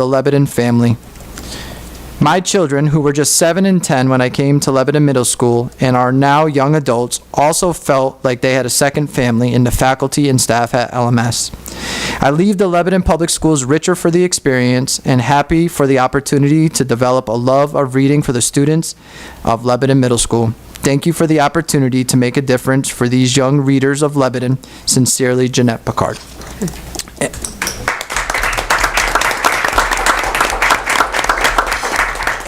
the Lebanon family. My children, who were just 7 and 10 when I came to Lebanon Middle School and are now young adults, also felt like they had a second family in the faculty and staff at LMS. I leave the Lebanon Public Schools richer for the experience and happy for the opportunity to develop a love of reading for the students of Lebanon Middle School. Thank you for the opportunity to make a difference for these young readers of Lebanon. Sincerely, Jeanette Picard.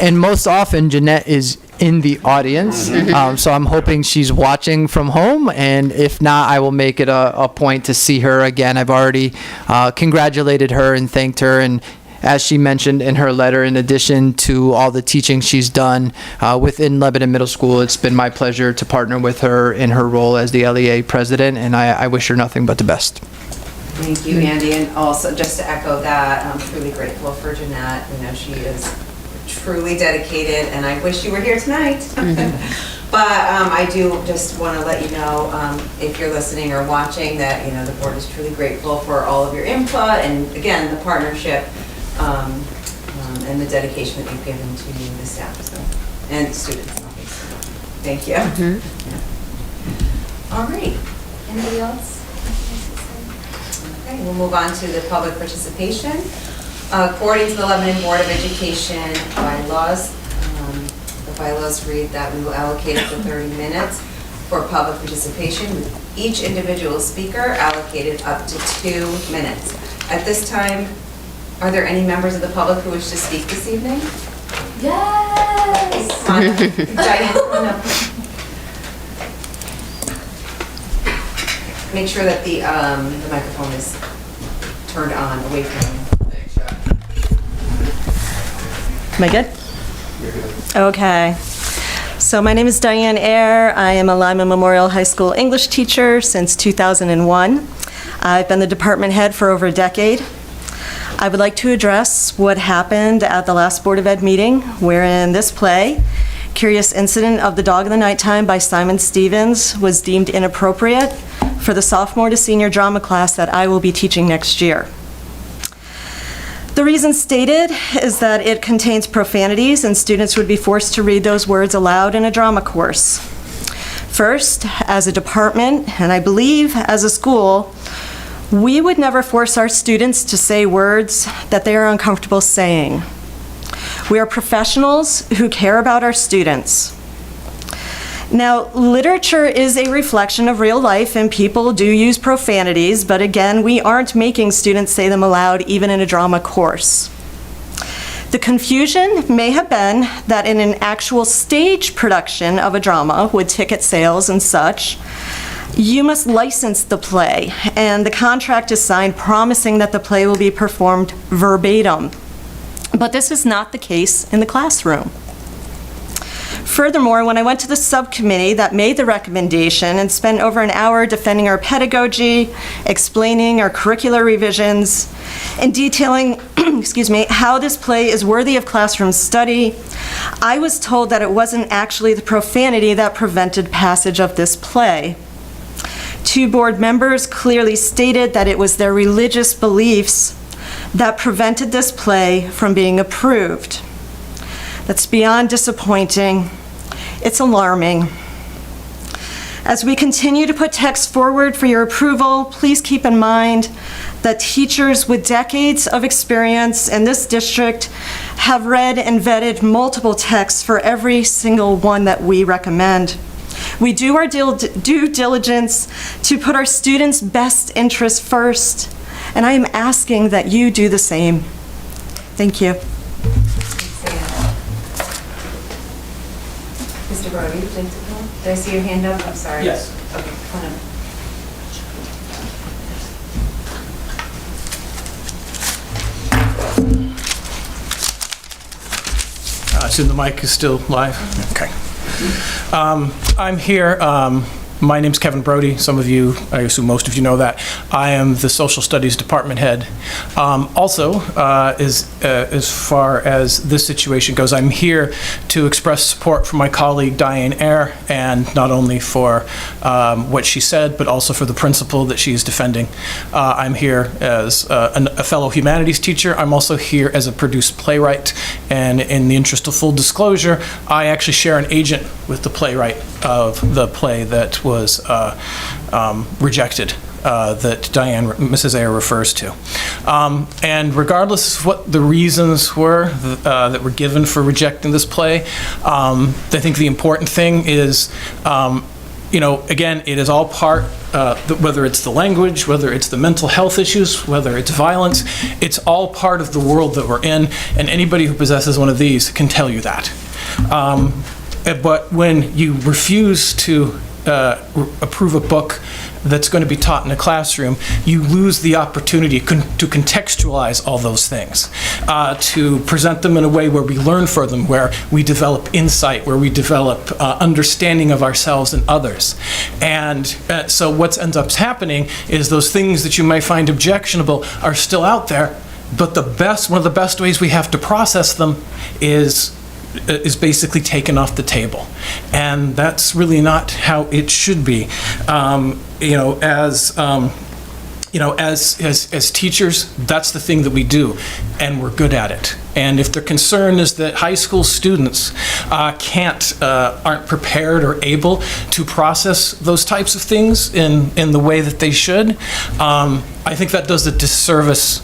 And most often, Jeanette is in the audience, so I'm hoping she's watching from home, and if not, I will make it a point to see her again. I've already congratulated her and thanked her, and as she mentioned in her letter, in addition to all the teaching she's done within Lebanon Middle School, it's been my pleasure to partner with her in her role as the LEA president, and I wish her nothing but the best. Thank you, Andy, and also just to echo that, I'm truly grateful for Jeanette. You know, she is truly dedicated, and I wish you were here tonight. But I do just want to let you know, if you're listening or watching, that the board is truly grateful for all of your input and again the partnership and the dedication that you've given to the staff and students. Obviously. Thank you. All right. Anybody else? Okay, we'll move on to the public participation. According to the Lebanon Board of Education bylaws, the bylaws read that we will allocate up to 30 minutes for public participation, with each individual speaker allocated up to 2 minutes. At this time, are there any members of the public who wish to speak this evening? Yes! Come on up. Diane, come on up. Make sure that the microphone is turned on away from you. Am I good? You're good. Okay. So my name is Diane Eyre. I am a Lyman Memorial High School English teacher since 2001. I've been the department head for over a decade. I would like to address what happened at the last Board of Ed meeting, wherein this play, Curious Incident of the Dog in the Nighttime by Simon Stevens, was deemed inappropriate for the sophomore to senior drama class that I will be teaching next year. The reason stated is that it contains profanities and students would be forced to read those words aloud in a drama course. First, as a department, and I believe as a school, we would never force our students to say words that they are uncomfortable saying. We are professionals who care about our students. Now, literature is a reflection of real life, and people do use profanities, but again, we aren't making students say them aloud, even in a drama course. The confusion may have been that in an actual stage production of a drama with ticket sales and such, you must license the play, and the contract is signed promising that the play will be performed verbatim. But this is not the case in the classroom. Furthermore, when I went to the subcommittee that made the recommendation and spent over an hour defending our pedagogy, explaining our curricular revisions, and detailing how this play is worthy of classroom study, I was told that it wasn't actually the profanity that prevented passage of this play. 2 board members clearly stated that it was their religious beliefs that prevented this play from being approved. That's beyond disappointing. It's alarming. As we continue to put text forward for your approval, please keep in mind that teachers with decades of experience in this district have read and vetted multiple texts for every single one that we recommend. We do our due diligence to put our students' best interests first, and I am asking that you do the same. Thank you. Mr. Brody, would you like to come? Did I see your hand up? I'm sorry. Yes. Okay, come on up. I assume the mic is still live? Okay. I'm here My name's Kevin Brody. Some of you, I assume most of you know that. I am the Social Studies Department head. As far as this situation goes, I'm here to express support for my colleague Diane Eyre, and not only for what she said, but also for the principle that she's defending. I'm here as a fellow humanities teacher. I'm also here as a produced playwright, and in the interest of full disclosure, I actually share an agent with the playwright of the play that was rejected, that Mrs. Eyre refers to. And regardless of what the reasons were that were given for rejecting this play, I think the important thing is, again, it is all part, whether it's the language, whether it's the mental health issues, whether it's violence, it's all part of the world that we're in, and anybody who possesses one of these can tell you that. But when you refuse to approve a book that's going to be taught in a classroom, you lose the opportunity to contextualize all those things, to present them in a way where we learn from them, where we develop insight, where we develop understanding of ourselves and others. And so what ends up happening is those things that you might find objectionable are still out there, but one of the best ways we have to process them is basically taken off the table, and that's really not how it should be. As teachers, that's the thing that we do, and we're good at it. And if their concern is that high school students aren't prepared or able to process those types of things in the way that they should, I think that does a disservice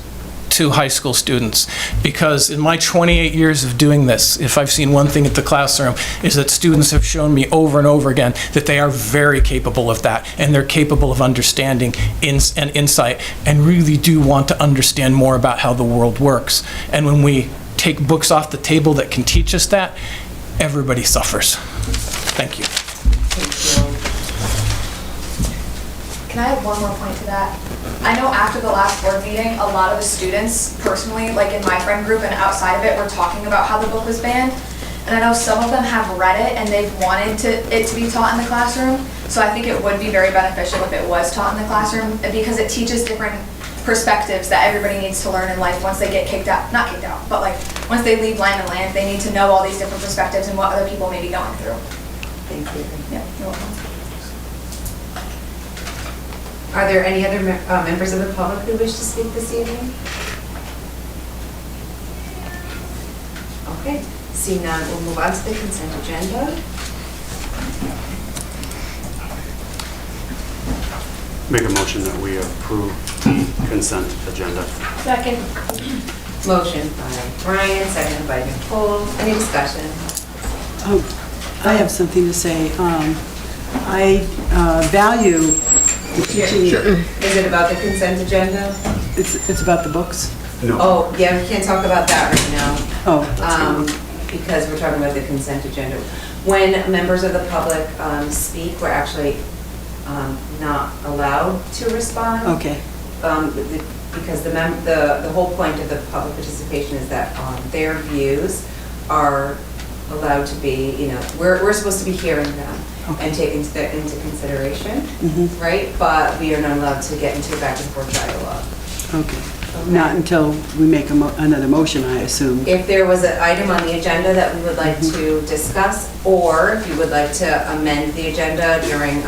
to high school students, because in my 28 years of doing this, if I've seen one thing at the classroom, is that students have shown me over and over again that they are very capable of that, and they're capable of understanding and insight, and really do want to understand more about how the world works. And when we take books off the table that can teach us that, everybody suffers. Thank you. Thank you. Can I add one more point to that? I know after the last board meeting, a lot of the students personally, like in my friend group and outside of it, were talking about how the book was banned. And I know some of them have read it and they've wanted it to be taught in the classroom. So I think it would be very beneficial if it was taught in the classroom, because it teaches different perspectives that everybody needs to learn in life once they get not kicked out, but like once they leave land and land, they need to know all these different perspectives and what other people may be going through. Thank you. Yeah, you're welcome. Are there any other members of the public who wish to speak this evening? Okay, seeing none, we'll move on to the consent agenda. Make a motion that we approve the consent agenda. Second. Motion by Brian, seconded by Nicole. Any discussion? I have something to say. I value the teaching. Is it about the consent agenda? It's about the books? No. Oh, yeah, we can't talk about that right now. Oh, that's fine. Because we're talking about the consent agenda. When members of the public speak, we're actually not allowed to respond. Okay. Because the whole point of the public participation is that their views are allowed to be, we're supposed to be hearing them and take into consideration, right? But we are not allowed to get into a back and forth dialogue. Okay. Not until we make another motion, I assume. If there was an item on the agenda that we would like to discuss, or if you would like to amend the agenda during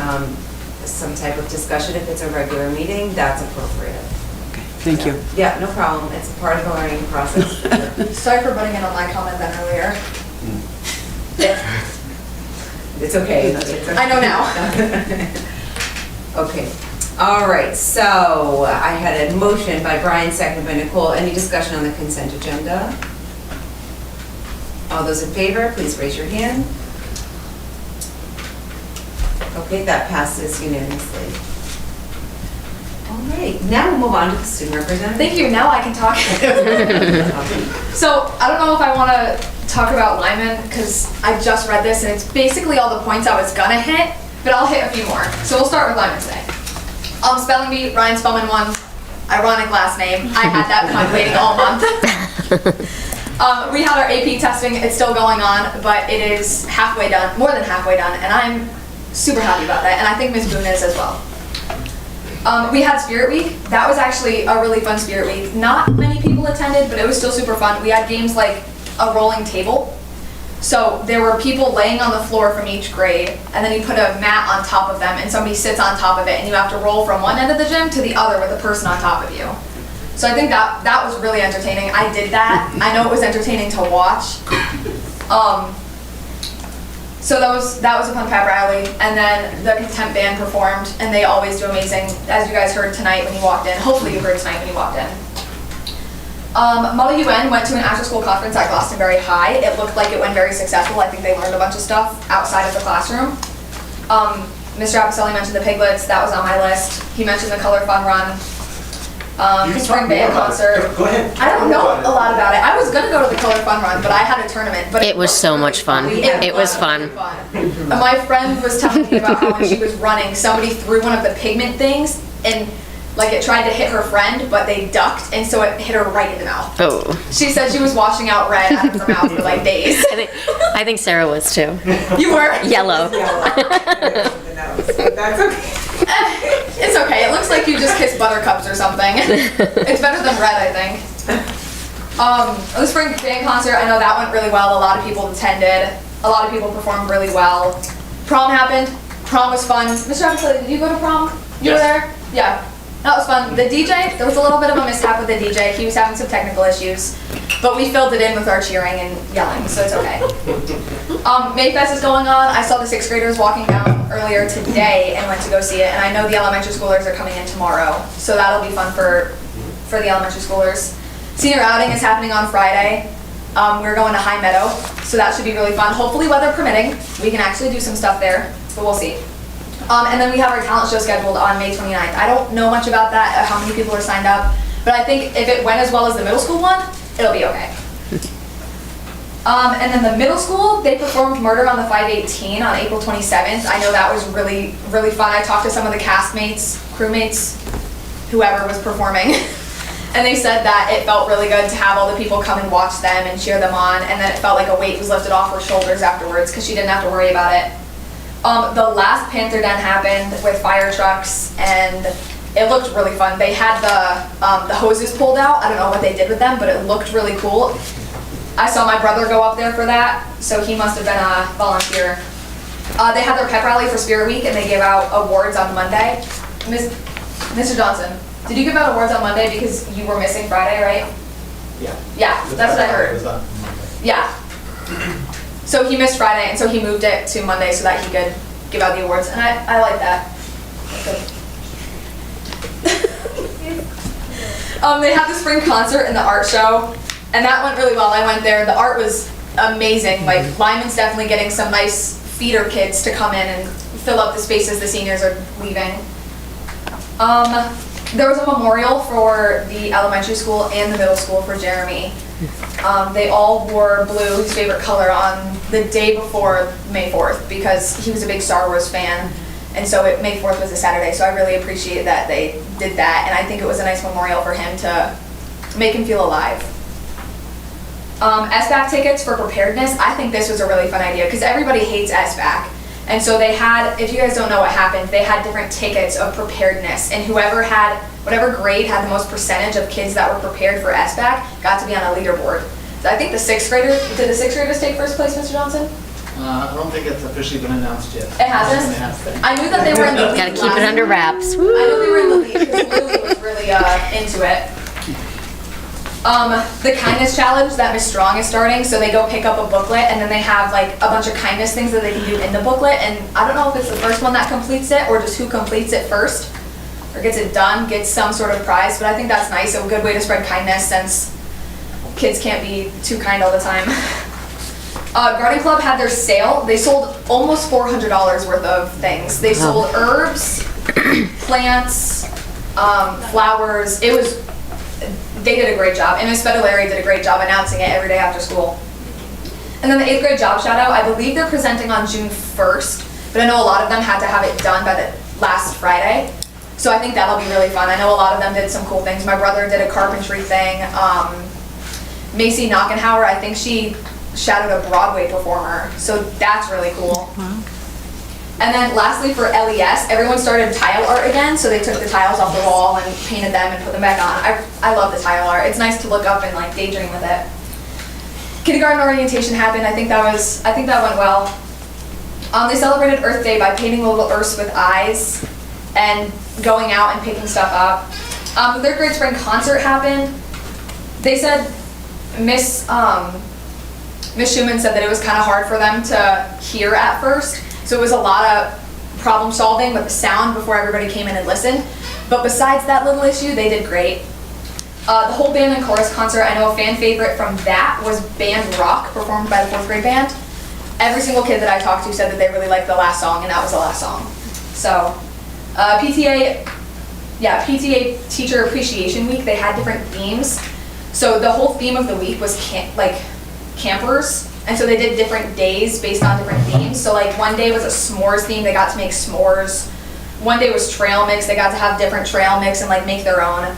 some type of discussion, if it's a regular meeting, that's appropriate. Okay, thank you. Yeah, no problem. It's part of the learning process. Sorry for butting in on my comment then earlier. It's okay. I know now. Okay. All right. So I had a motion by Brian, seconded by Nicole. Any discussion on the consent agenda? All those in favor, please raise your hand. Okay, that passes unanimously. All right. Now we'll move on to the student representative. Thank you, now I can talk. So I don't know if I want to talk about Lyman, because I just read this and it's basically all the points I was gonna hit, but I'll hit a few more. So we'll start with Lyman today. Spelling bee, Ryan Spellman 1, ironic last name. I had that one waiting all month. We had our AP testing, it's still going on, but it is halfway done, more than halfway done, and I'm super happy about that, and I think Ms. Boone is as well. We had Spirit Week. That was actually a really fun Spirit Week. Not many people attended, but it was still super fun. We had games like a rolling table. So there were people laying on the floor from each grade, and then you put a mat on top of them, and somebody sits on top of it, and you have to roll from one end of the gym to the other with a person on top of you. So I think that was really entertaining. I did that. I know it was entertaining to watch. So that was a fun pep rally, and then the contempt band performed, and they always do amazing, as you guys heard tonight when you walked in. Hopefully you heard tonight when you walked in. Model UN went to an after-school conference at Glastonbury High. It looked like it went very successful. I think they learned a bunch of stuff outside of the classroom. Mr. Apicelli mentioned the piglets. That was on my list. He mentioned the Color Fun Run. The spring band concert. Go ahead. I don't know a lot about it. I was gonna go to the Color Fun Run, but I had a tournament. But It was so much fun. It was fun. My friend was telling me about how when she was running, somebody threw one of the pigment things, and like it tried to hit her friend, but they ducked, and so it hit her right in the mouth. Oh. She said she was washing out red out of her mouth for like days. I think Sarah was too. You were? Yellow. That's okay. It's okay. It looks like you just kissed buttercups or something. It's better than red, I think. The spring band concert, I know that went really well. A lot of people attended. A lot of people performed really well. Prom happened. Prom was fun. Mr. Apicelli, did you go to prom? You were there? Yeah. That was fun. The DJ, there was a little bit of a mishap with the DJ. He was having some technical issues, but we filled it in with our cheering and yelling, so it's okay. Mayfest is going on. I saw the 6th graders walking down earlier today and went to go see it, and I know the elementary schoolers are coming in tomorrow, so that'll be fun for the elementary schoolers. Senior outing is happening on Friday. We're going to High Meadow, so that should be really fun. Hopefully weather permitting, we can actually do some stuff there, but we'll see. And then we have our talent show scheduled on May 29th. I don't know much about that, how many people are signed up, but I think if it went as well as the middle school one, it'll be okay. And then the middle school, they performed Murder on the 518 on April 27th. I know that was really, really fun. I talked to some of the castmates, crewmates, whoever was performing, and they said that it felt really good to have all the people come and watch them and cheer them on, and then it felt like a weight was lifted off her shoulders afterwards because she didn't have to worry about it. The last Panther Den happened with fire trucks, and it looked really fun. They had the hoses pulled out. I don't know what they did with them, but it looked really cool. I saw my brother go up there for that, so he must have been a volunteer. They had their pep rally for Spirit Week, and they gave out awards on Monday. Mr. Johnson, did you give out awards on Monday because you were missing Friday, right? Yeah. Yeah, that's what I heard. Yeah. So he missed Friday, and so he moved it to Monday so that he could give out the awards, and I like that. They had the spring concert and the art show, and that went really well. I went there. The art was amazing. Like, Lyman's definitely getting some nice feeder kids to come in and fill up the spaces the seniors are leaving. There was a memorial for the elementary school and the middle school for Jeremy. They all wore blue, his favorite color, on the day before May 4th because he was a big Star Wars fan, and so May 4th was a Saturday, so I really appreciate that they did that, and I think it was a nice memorial for him to make him feel alive. SBAC tickets for preparedness, I think this was a really fun idea because everybody hates SBAC. And so they had, if you guys don't know what happened, they had different tickets of preparedness, and whatever grade had the most percentage of kids that were prepared for SBAC got to be on a leaderboard. So I think did the 6th graders take first place, Mr. Johnson? I don't think it's officially been announced yet. It hasn't? I knew that they were in the lead. Gotta keep it under wraps. I know they were in the lead because Lily was really into it. The kindness challenge that Miss Strong is starting, so they go pick up a booklet and then they have like a bunch of kindness things that they can do in the booklet, and I don't know if it's the first one that completes it or just who completes it first or gets it done gets some sort of prize, but I think that's nice, a good way to spread kindness since kids can't be too kind all the time. Garden Club had their sale. They sold almost $400 worth of things. They sold herbs, plants, flowers. They did a great job, and Ms. Fedolari did a great job announcing it every day after school. And then the 8th grade job shout out, I believe they're presenting on June 1st, but I know a lot of them had to have it done by the last Friday. So I think that'll be really fun. I know a lot of them did some cool things. My brother did a carpentry thing. Macy Knockenhauer, I think she shadowed a Broadway performer, so that's really cool. Wow. And then lastly, for LES, everyone started tile art again, so they took the tiles off the wall and painted them and put them back on. I love the tile art. It's nice to look up and like daydream with it. Kindergarten orientation happened. I think that went well. They celebrated Earth Day by painting little Earths with eyes and going out and picking stuff up. The third grade spring concert happened. They said Miss Schumann said that it was kind of hard for them to hear at first, so it was a lot of problem solving with the sound before everybody came in and listened. But besides that little issue, they did great. The whole band and chorus concert, I know a fan favorite from that was Band Rock, performed by the 4th grade band. Every single kid that I talked to said that they really liked the last song, and that was the last song. So, PTA Teacher Appreciation Week, they had different themes. So the whole theme of the week was campers, and so they did different days based on different themes. So like one day was a s'mores theme, they got to make s'mores. One day was trail mix, they got to have different trail mix and like make their own.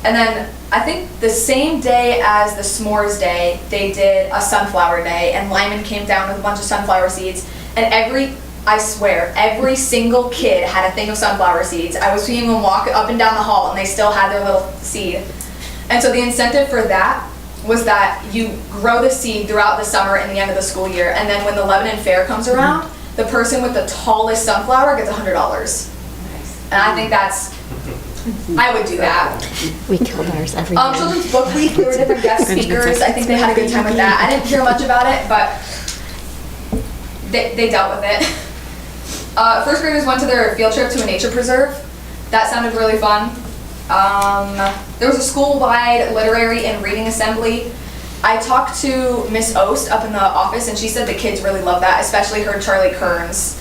And then I think the same day as the s'mores day, they did a sunflower day, and Lyman came down with a bunch of sunflower seeds, and I swear, every single kid had a thing of sunflower seeds. I was seeing them walk up and down the hall, and they still had their little seed. And so the incentive for that was that you grow the seed throughout the summer and the end of the school year, and then when the Lebanon Fair comes around, the person with the tallest sunflower gets $100. And I think I would do that. We killed ours every year. Children's Book Week, there were different guest speakers. I think they had a good time with that. I didn't hear much about it, but they dealt with it. First graders went to their field trip to a nature preserve. That sounded really fun. There was a school-wide literary and reading assembly. I talked to Miss Ost up in the office, and she said the kids really loved that, especially her Charlie Kearns.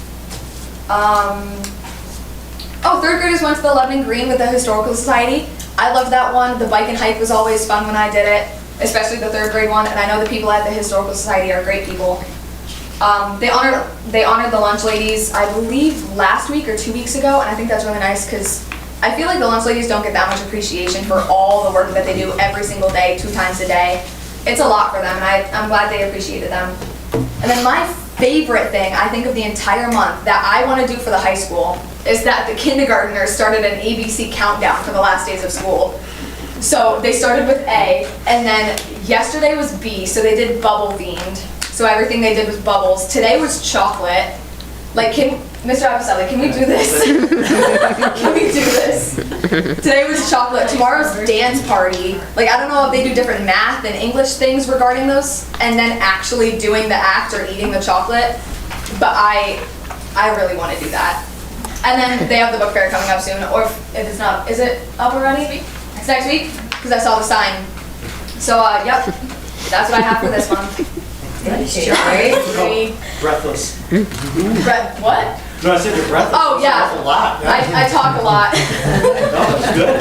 Third graders went to the Lebanon Green with the Historical Society. I loved that one. The bike and hike was always fun when I did it, especially the third grade one, and I know the people at the Historical Society are great people. They honored the lunch ladies, I believe, last week or 2 weeks ago, and I think that's really nice because I feel like the lunch ladies don't get that much appreciation for all the work that they do every single day, 2 times a day. It's a lot for them, and I'm glad they appreciated them. And then my favorite thing, I think, of the entire month that I want to do for the high school is that the kindergartners started an ABC countdown for the last days of school. So they started with A, and then yesterday was B, so they did bubble themed. So everything they did was bubbles. Today was chocolate. Like, Mr. Abiselli, can we do this? Can we do this? Today was chocolate. Tomorrow's dance party. Like, I don't know if they do different math and English things regarding those, and then actually doing the act or eating the chocolate. But I really want to do that. And then they have the book fair coming up soon, or if it's not, is it up already? It's next week? Because I saw the sign. So, yep, that's what I have for this month. Breathless. What? No, I said you're breathless. Oh, yeah. That's a lot. I talk a lot. No, that's good.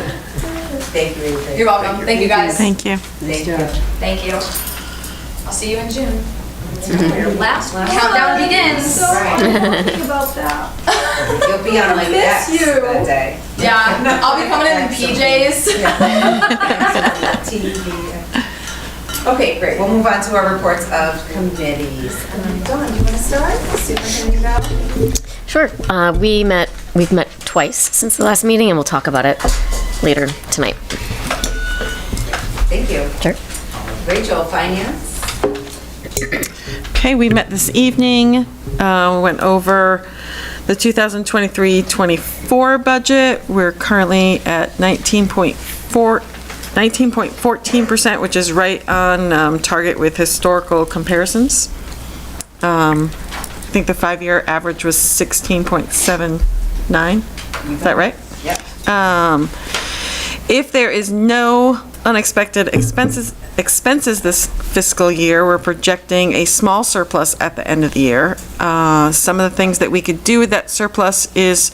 Thank you. You're welcome. Thank you, guys. Thank you. Thank you. Thank you. I'll see you in June. Your last one. Countdown begins. Right. About that. You'll be on like miss X you. that day. Yeah, I'll be coming in PJs. TV. Okay, great. We'll move on to our reports of committees. Dawn, do you want to start? Superintendent Val? Sure. We've met twice since the last meeting, and we'll talk about it later tonight. Thank you. Sure. Rachel, finance? Okay, we met this evening, went over the 2023-24 budget. We're currently at 19.14%, which is right on target with historical comparisons. I think the 5-year average was 16.79. Is that right? Yep. If there is no unexpected expenses this fiscal year, we're projecting a small surplus at the end of the year. Some of the things that we could do with that surplus is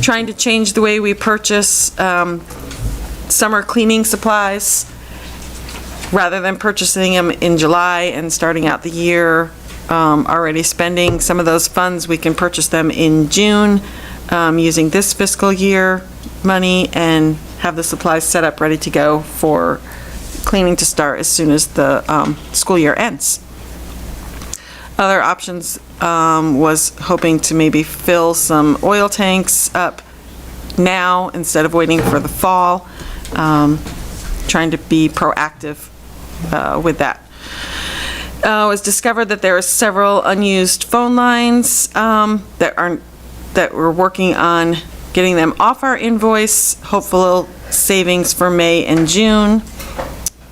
trying to change the way we purchase summer cleaning supplies. Rather than purchasing them in July and starting out the year already spending some of those funds, we can purchase them in June using this fiscal year money and have the supplies set up ready to go for cleaning to start as soon as the school year ends. Other options was hoping to maybe fill some oil tanks up now instead of waiting for the fall, trying to be proactive with that. It was discovered that there are several unused phone lines that we're working on getting them off our invoice, hopeful savings for May and June.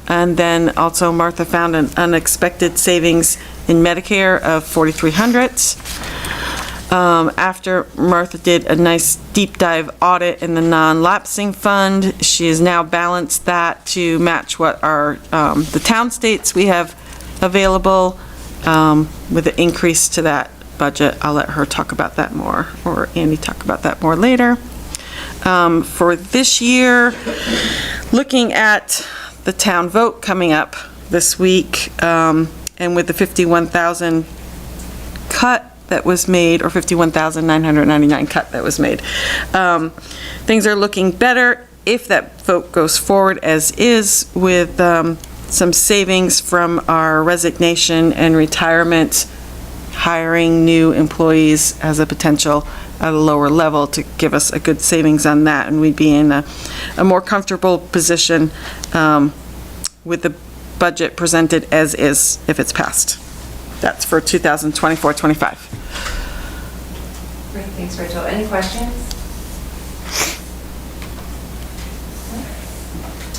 And then also Martha found an unexpected savings in Medicare of $4,300. After Martha did a nice deep dive audit in the non-lapsing fund, she has now balanced that to match what our, the town states we have available, with an increase to that budget. I'll let her talk about that more, or Andy talk about that more later. For this year, looking at the town vote coming up this week, and with the 51,000 cut that was made, or 51,999 cut that was made, things are looking better if that vote goes forward as is, with some savings from our resignation and retirement, hiring new employees as a potential at a lower level to give us a good savings on that, and we'd be in a more comfortable position with the budget presented as is if it's passed. That's for 2024-25. Great, thanks, Rachel. Any questions?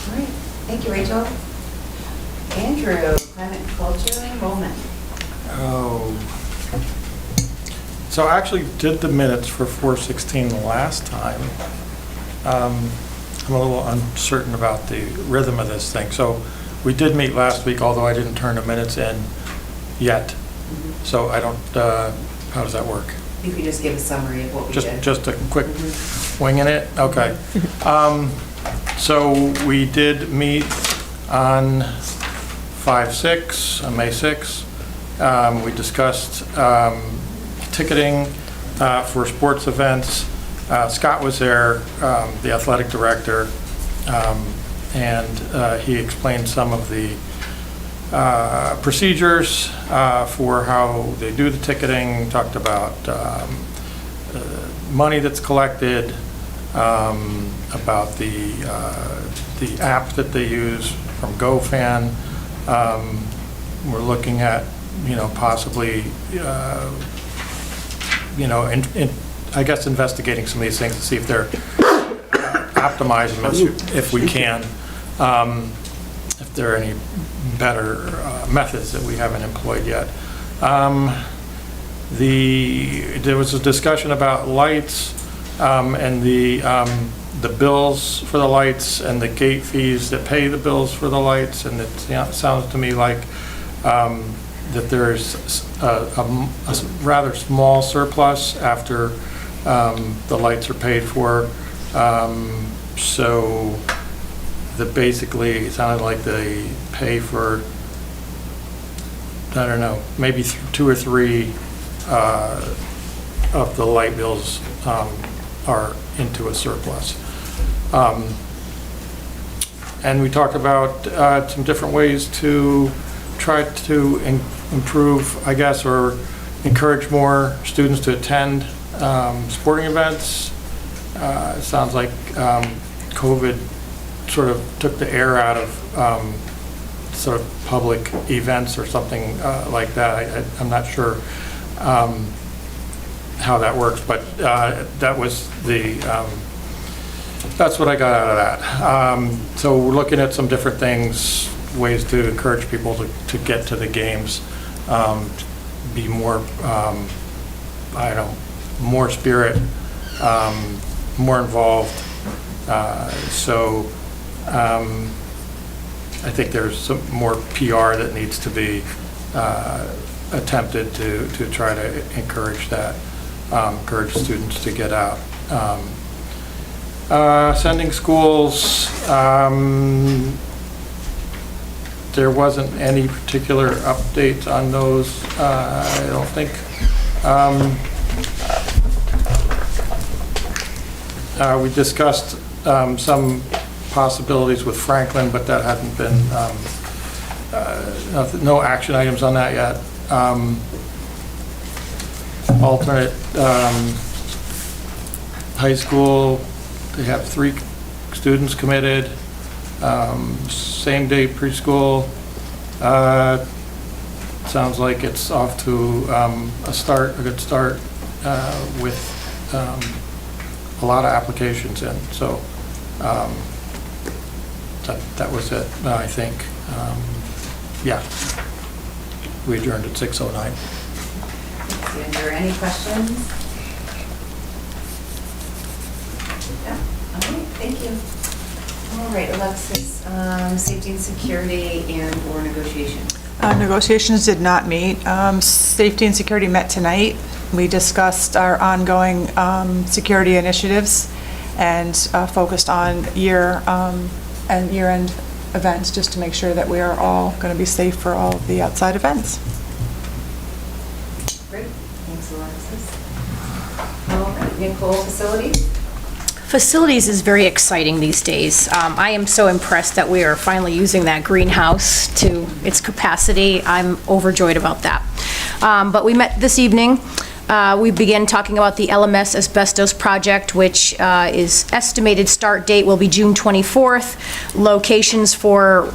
All right, thank you, Rachel. Andrew, climate and culture moment. Oh. So I actually did the minutes for 416 the last time. I'm a little uncertain about the rhythm of this thing. So we did meet last week, although I didn't turn the minutes in yet. So I don't, how does that work? You could just give a summary of what we did. Just a quick winging it? Okay. So we did meet on 5/6, on May 6th. We discussed ticketing for sports events. Scott was there, the athletic director, and he explained some of the procedures for how they do the ticketing, talked about money that's collected, about the app that they use from GoFan. We're looking at, possibly, I guess investigating some of these things to see if they're optimizing them, if we can, if there are any better methods that we haven't employed yet. There was a discussion about lights and the bills for the lights and the gate fees that pay the bills for the lights, and it sounds to me like that there's a rather small surplus after the lights are paid for. So basically it sounded like they pay for, I don't know, maybe 2 or 3 of the light bills are into a surplus. And we talked about some different ways to try to improve, I guess, or encourage more students to attend sporting events. It sounds like COVID sort of took the air out of sort of public events or something like that. I'm not sure how that works, but that was that's what I got out of that. So we're looking at some different things, ways to encourage people to get to the games, be more, I don't know, more spirit, more involved. So I think there's some more PR that needs to be attempted to try to encourage that, encourage students to get out. Sending schools, there wasn't any particular updates on those, I don't think. We discussed some possibilities with Franklin, but that hadn't been, no action items on that yet. alternate high school, they have 3 students committed. Same-day preschool, sounds like it's off to a good start with a lot of applications in. So that was it, I think. Yeah. We adjourned at 6:09. Is there any questions? Yeah, all right, thank you. All right, Alexis, safety and security and/or negotiations. Negotiations did not meet. Safety and security met tonight. We discussed our ongoing security initiatives and focused on year-end events, just to make sure that we are all going to be safe for all of the outside events. Great, thanks, Alexis. All right, Nicole, facilities? Facilities is very exciting these days. I am so impressed that we are finally using that greenhouse to its capacity. I'm overjoyed about that. But we met this evening. We began talking about the LMS asbestos project, which is estimated start date will be June 24th. Locations for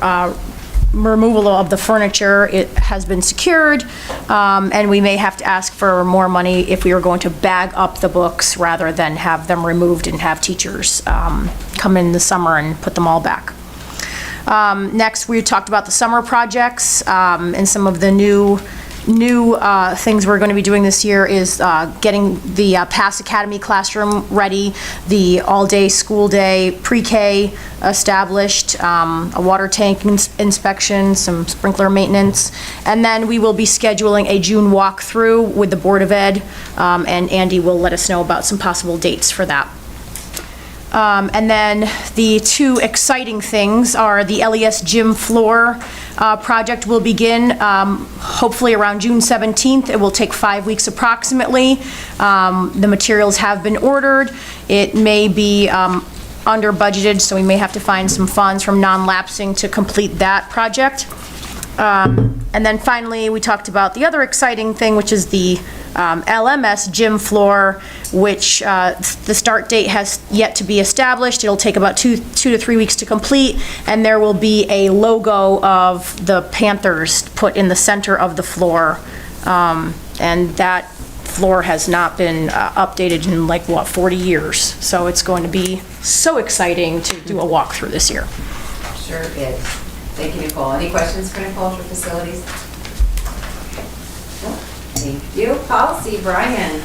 removal of the furniture, it has been secured, and we may have to ask for more money if we were going to bag up the books rather than have them removed and have teachers come in the summer and put them all back. Next, we talked about the summer projects, and some of the new things we're going to be doing this year is getting the Pass Academy classroom ready, the all-day school day pre-K established, a water tank inspection, some sprinkler maintenance, and then we will be scheduling a June walkthrough with the Board of Ed, and Andy will let us know about some possible dates for that. And then the 2 exciting things are the LES gym floor project will begin hopefully around June 17th. It will take 5 weeks approximately. The materials have been ordered. It may be under budgeted, so we may have to find some funds from non-lapsing to complete that project. And then finally, we talked about the other exciting thing, which is the LMS gym floor, which the start date has yet to be established. It'll take about 2 to 3 weeks to complete, and there will be a logo of the Panthers put in the center of the floor. And that floor has not been updated in 40 years. So it's going to be so exciting to do a walkthrough this year. Sure is. Thank you, Nicole. Any questions for Nicole for facilities? No? Thank you. Policy, Brian.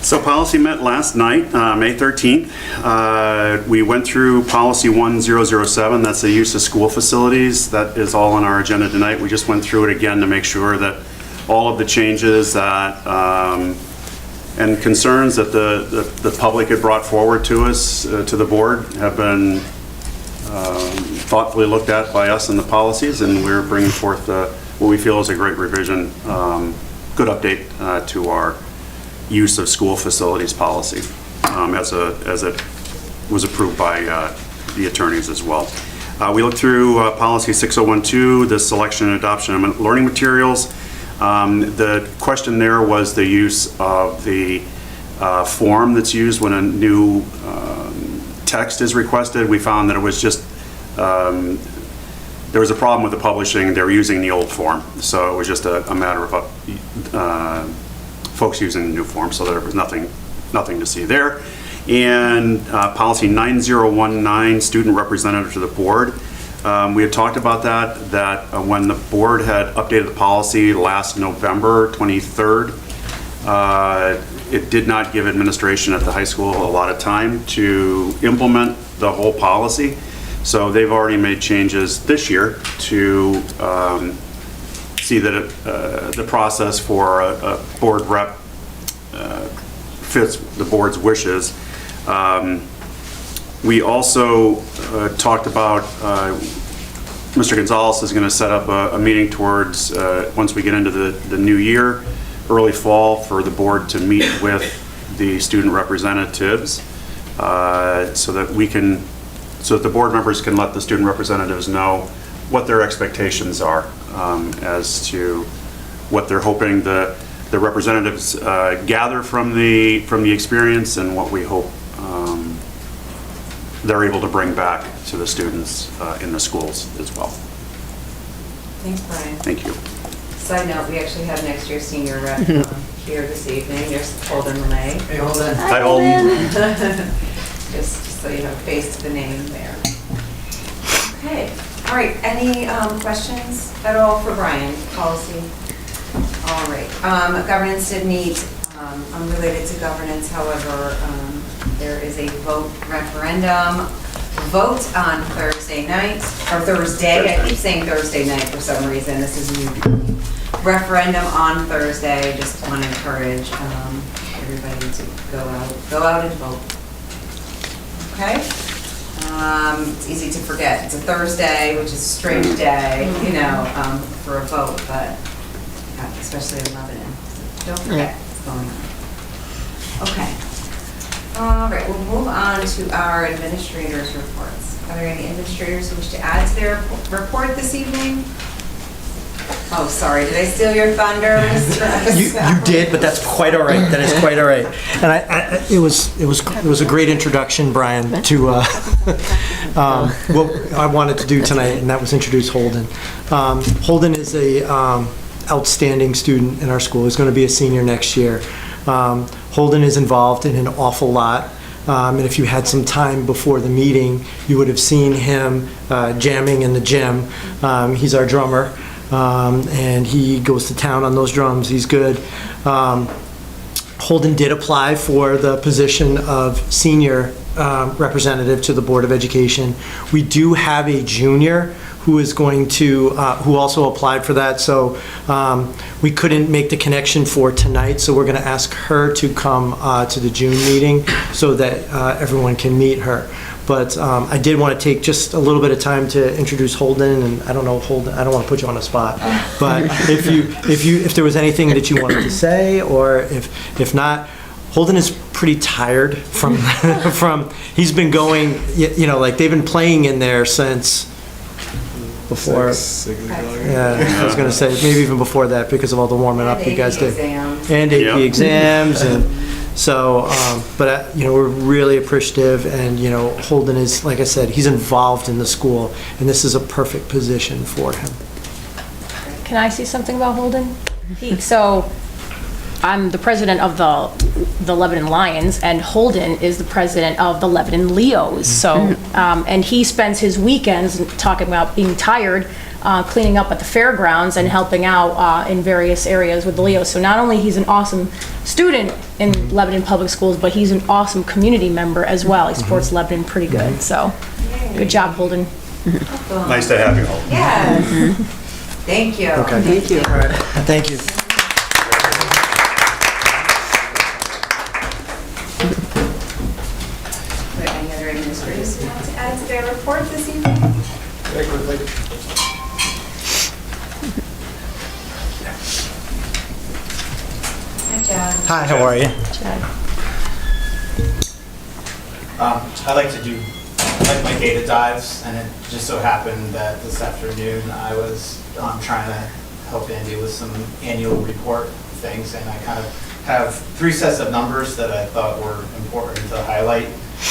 So policy met last night, May 13th. We went through policy 1007, that's the use of school facilities. That is all on our agenda tonight. We just went through it again to make sure that all of the changes that and concerns that the public had brought forward to us, to the board, have been thoughtfully looked at by us in the policies, and we're bringing forth what we feel is a great revision, good update to our use of school facilities policy as it was approved by the attorneys as well. We looked through policy 6012, the selection and adoption of learning materials. The question there was the use of the form that's used when a new text is requested. We found that it was just there was a problem with the publishing. They were using the old form, so it was just a matter of folks using the new form, so there was nothing to see there. And policy 9019, student representative to the board. We had talked about that when the board had updated the policy last November 23rd, it did not give administration at the high school a lot of time to implement the whole policy. So they've already made changes this year to see that the process for a board rep fits the board's wishes. We also talked about Mr. Gonzalez is going to set up a meeting towards, once we get into the new year, early fall, for the board to meet with the student representatives so that the board members can let the student representatives know what their expectations are as to what they're hoping the the representatives gather from the experience and what we hope they're able to bring back to the students in the schools as well. Thanks, Brian. Thank you. Side note, we actually have next year's senior rep here this evening. There's Holden LeMay. Hey, hold on. Hi, Holden. Just so you have a face to the name there. Okay, all right, any questions at all for Brian, policy? All right, governance did meet, unrelated to governance, however, there is a referendum vote on Thursday night, or Thursday, I keep saying Thursday night for some reason, this is new. Referendum on Thursday, just want to encourage everybody to go out and vote. Okay? It's easy to forget, it's a Thursday, which is a strange day, you know, for a vote, but especially in Lebanon, so don't forget what's going on. Okay. All right, we'll move on to our administrators' reports. Are there any administrators who wish to add to their report this evening? Oh, sorry, did I steal your thunder, Mr. You did, but that's quite all right. That is quite all right. And it was a great introduction, Brian, to what I wanted to do tonight, and that was introduce Holden. Holden is a outstanding student in our school. He's going to be a senior next year. Holden is involved in an awful lot. And if you had some time before the meeting, you would have seen him jamming in the gym. He's our drummer, and he goes to town on those drums. He's good. Holden did apply for the position of senior representative to the Board of Education. We do have a junior who is going to, who also applied for that, so we couldn't make the connection for tonight, so we're going to ask her to come to the June meeting so that everyone can meet her. But I did want to take just a little bit of time to introduce Holden, and I don't know, Holden, I don't want to put you on the spot, but if there was anything that you wanted to say, or if not, Holden is pretty tired from, he's been going, you know, like they've been playing in there since before. Yeah, I was going to say, maybe even before that because of all the warming up you guys did. And AP exams, and so, but, you know, we're really appreciative, and, you know, Holden is, like I said, he's involved in the school, and this is a perfect position for him. Can I say something about Holden? So, I'm the president of the Lebanon Lions, and Holden is the president of the Lebanon Leos. So, and he spends his weekends talking about being tired, cleaning up at the fairgrounds and helping out in various areas with the Leos. So not only he's an awesome student in Lebanon Public Schools, but he's an awesome community member as well. He supports Lebanon pretty good. So, good job, Holden. Nice to have you, Holden. Yes. Thank you. Okay. Thank you. All right. Thank you. Are there any other administrators who want to add to their report this evening? Very quickly. Hi, Chad. Hi, how are you? I like to do my data dives, and it just so happened that this afternoon I was trying to help Andy with some annual report things, and I kind of have 3 sets of numbers that I thought were important to highlight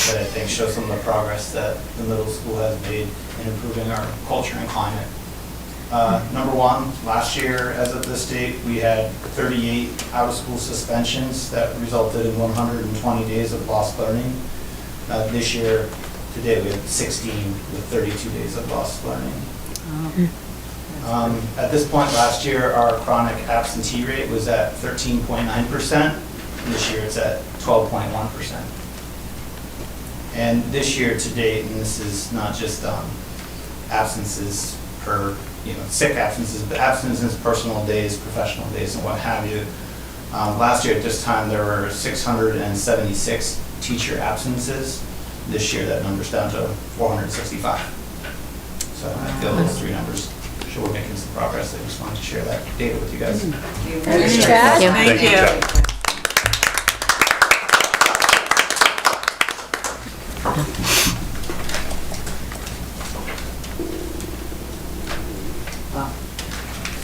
that I think show some of the progress that the middle school has made in improving our culture and climate. Number 1, last year, as of this date, we had 38 out-of-school suspensions that resulted in 120 days of lost learning. This year, today, we have 16 with 32 days of lost learning. At this point last year, our chronic absentee rate was at 13.9%. This year, it's at 12.1%. And this year to date, and this is not just absences per, sick absences, but absences, personal days, professional days, and what have you. Last year at this time, there were 676 teacher absences. This year, that number's down to 465. So I feel those 3 numbers show we're making some progress. I just wanted to share that data with you guys. Thank you. Chad. Thank you.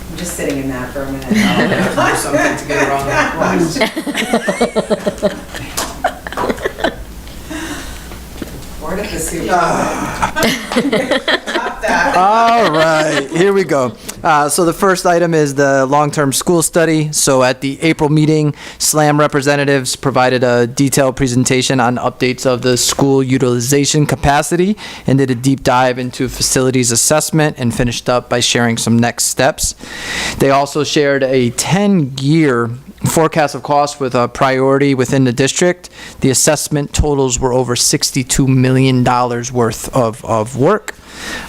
I'm just just sitting in that for a minute. Do something to get around the Board of the Super. All right, here we go. So the first item is the long-term school study. So at the April meeting, SLAM representatives provided a detailed presentation on updates of the school utilization capacity and did a deep dive into facilities assessment and finished up by sharing some next steps. They also shared a 10-year forecast of costs with a priority within the district. The assessment totals were over $62 million worth of work.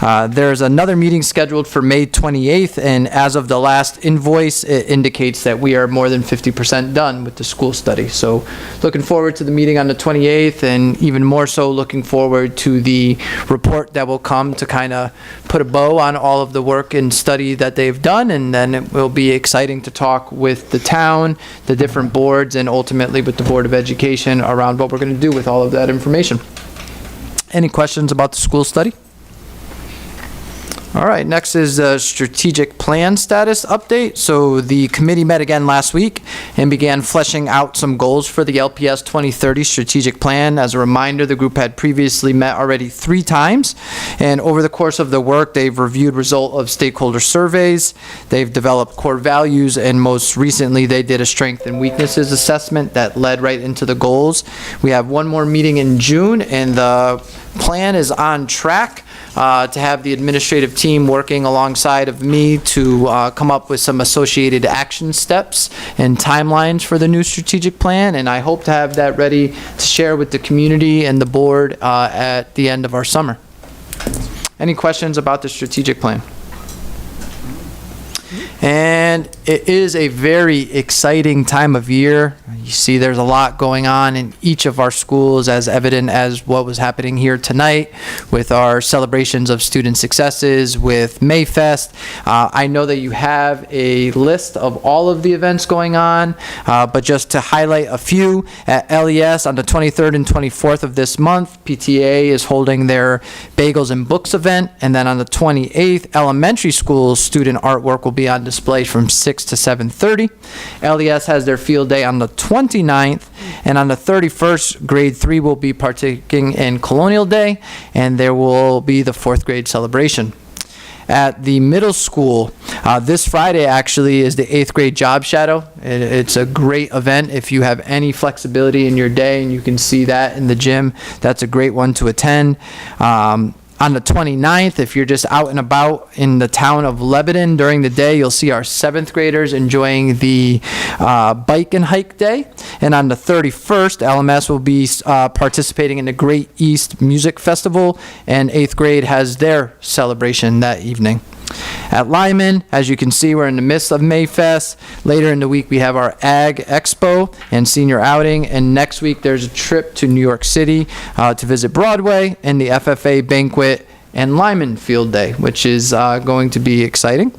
There's another meeting scheduled for May 28th, and as of the last invoice, it indicates that we are more than 50% done with the school study. So looking forward to the meeting on the 28th, and even more so looking forward to the report that will come to kind of put a bow on all of the work and study that they've done, and then it will be exciting to talk with the town, the different boards, and ultimately with the Board of Education around what we're going to do with all of that information. Any questions about the school study? All right, next is a strategic plan status update. So the committee met again last week and began fleshing out some goals for the LPS 2030 strategic plan. As a reminder, the group had previously met already 3 times, and over the course of the work, they've reviewed result of stakeholder surveys, they've developed core values, and most recently, they did a strength and weaknesses assessment that led right into the goals. We have one more meeting in June, and the plan is on track to have the administrative team working alongside of me to come up with some associated action steps and timelines for the new strategic plan, and I hope to have that ready to share with the community and the board at the end of our summer. Any questions about the strategic plan? And it is a very exciting time of year. You see there's a lot going on in each of our schools, as evident as what was happening here tonight with our celebrations of student successes, with Mayfest. I know that you have a list of all of the events going on, but just to highlight a few, at LES on the 23rd and 24th of this month, PTA is holding their Bagels and Books event, and then on the 28th, elementary school student artwork will be on display from 6 to 7:30. LES has their field day on the 29th, and on the 31st, grade 3 will be partaking in Colonial Day, and there will be the 4th grade celebration. At the middle school, this Friday actually is the 8th grade job shadow. It's a great event if you have any flexibility in your day, and you can see that in the gym. That's a great one to attend. On the 29th, if you're just out and about in the town of Lebanon during the day, you'll see our 7th graders enjoying the bike and hike day. And on the 31st, LMS will be participating in the Great East Music Festival, and 8th grade has their celebration that evening. At Lyman, as you can see, we're in the midst of Mayfest. Later in the week, we have our Ag Expo and senior outing. And next week, there's a trip to New York City to visit Broadway and the FFA banquet and Lyman Field Day, which is going to be exciting.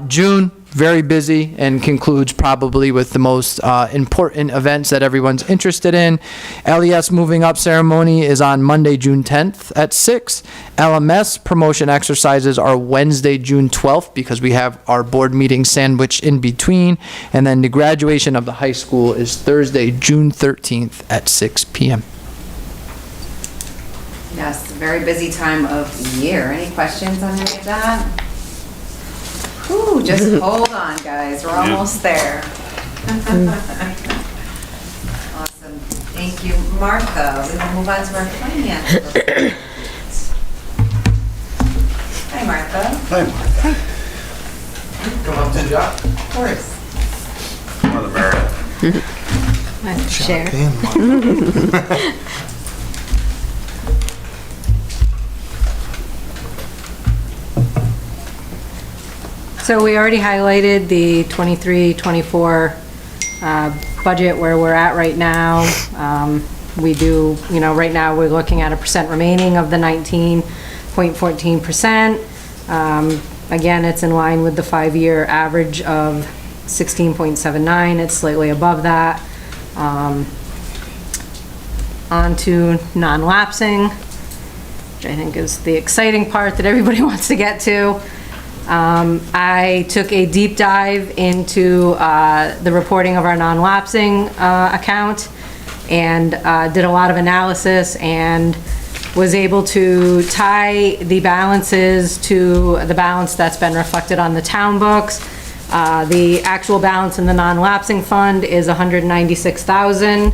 June, very busy, and concludes probably with the most important events that everyone's interested in. LES Moving Up ceremony is on Monday, June 10th at 6. LMS promotion exercises are Wednesday, June 12th, because we have our board meeting sandwiched in between. And then the graduation of the high school is Thursday, June 13th at 6 p.m. Yes, very busy time of the year. Any questions on any of that? Ooh, just hold on, guys. We're almost there. Awesome. Thank you, Martha. We will move on to our finance report. Hi, Martha. Hi, Martha. Come up to the job. Of course. Mother Meredith. Share. So we already highlighted the 23-24 budget where we're at right now. We do, right now we're looking at a percent remaining of the 19.14%. Again, it's in line with the 5-year average of 16.79. It's slightly above that. On to non-lapsing, which I think is the exciting part that everybody wants to get to. I took a deep dive into the reporting of our non-lapsing account and did a lot of analysis and was able to tie the balances to the balance that's been reflected on the town books. The actual balance in the non-lapsing fund is $196,000.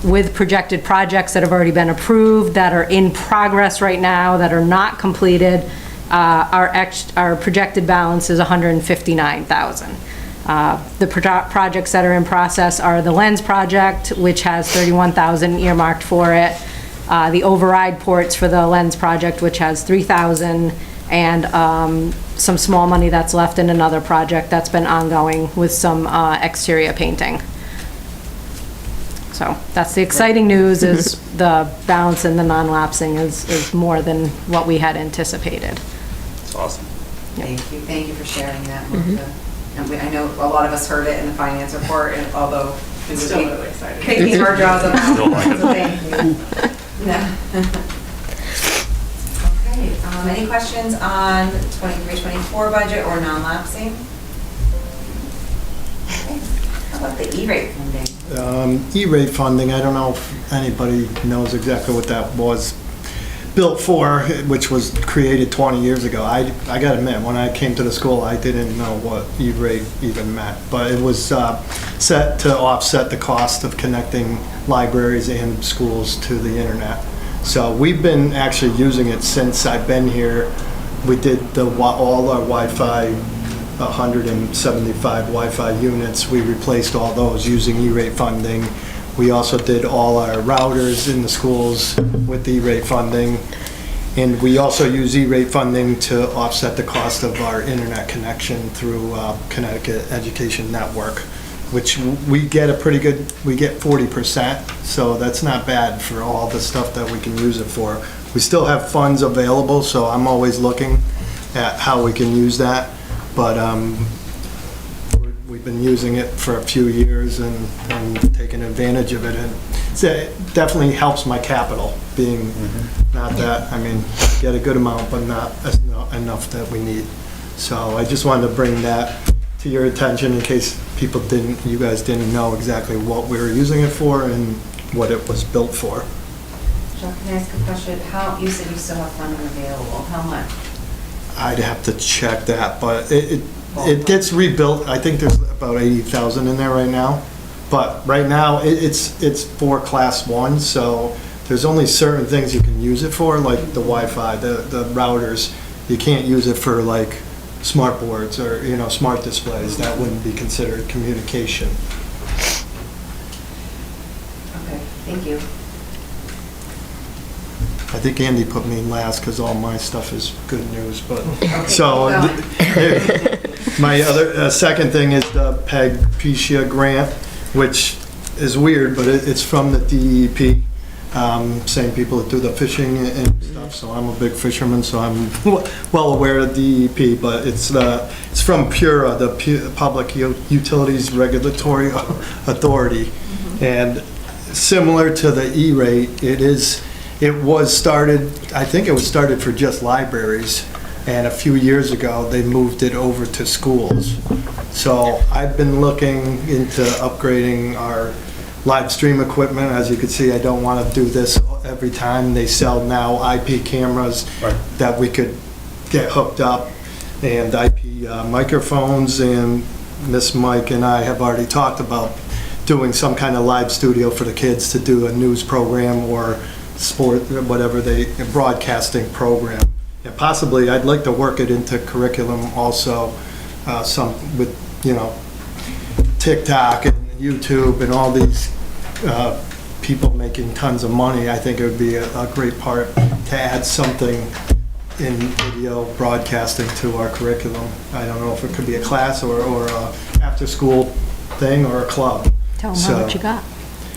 With projected projects that have already been approved, that are in progress right now, that are not completed, our projected balance is $159,000. The projects that are in process are the Lens project, which has $31,000 earmarked for it, the override ports for the Lens project, which has $3,000, and some small money that's left in another project that's been ongoing with some exterior painting. So that's the exciting news, is the balance in the non-lapsing is more than what we had anticipated. It's awesome. Thank you for sharing that, Martha. And I know a lot of us heard it in the finance report, and although it would be kicking our jaws up, so thank you. No. Okay, any questions on 23-24 budget or non-lapsing? Okay. How about the E-rate funding? E-rate funding, I don't know if anybody knows exactly what that was built for, which was created 20 years ago. I gotta admit, when I came to the school, I didn't know what E-rate even meant, but it was set to offset the cost of connecting libraries and schools to the internet. So we've been actually using it since I've been here. We did all our Wi-Fi, 175 Wi-Fi units. We replaced all those using E-rate funding. We also did all our routers in the schools with E-rate funding. And we also use E-rate funding to offset the cost of our internet connection through Connecticut Education Network, which we get we get 40%, so that's not bad for all the stuff that we can use it for. We still have funds available, so I'm always looking at how we can use that, but we've been using it for a few years and taking advantage of it, and it definitely helps my capital, being not that, I mean, I get a good amount, but not enough that we need. So I just wanted to bring that to your attention in case you guys didn't know exactly what we were using it for and what it was built for. John, can I ask a question? You said you still have funding available. How much? I'd have to check that, but it gets rebuilt. I think there's about 80,000 in there right now. But right now, it's for class 1, so there's only certain things you can use it for, like the Wi-Fi, the routers. You can't use it for like smart boards or, smart displays. That wouldn't be considered communication. Okay, thank you. I think Andy put me last because all my stuff is good news, but, Okay, so, my other, second thing is the PEG-PSHA grant, which is weird, but it's from the DEP, same people that do the fishing and stuff, so I'm a big fisherman, so I'm well aware of DEP, but it's from PURA, the Public Utilities Regulatory Authority, and similar to the E-rate, it was started, I think it was started for just libraries, and a few years ago, they moved it over to schools. So I've been looking into upgrading our live stream equipment. As you can see, I don't want to do this every time. They sell now IP cameras that we could get hooked up, and IP microphones, and Miss Mike and I have already talked about doing some kind of live studio for the kids to do a news program or sport, whatever broadcasting program. And possibly, I'd like to work it into curriculum also, some with, TikTok and YouTube and all these people making tons of money. I think it would be a great part to add something in video broadcasting to our curriculum. I don't know if it could be a class or a after-school thing or a club. Tell them how much you got.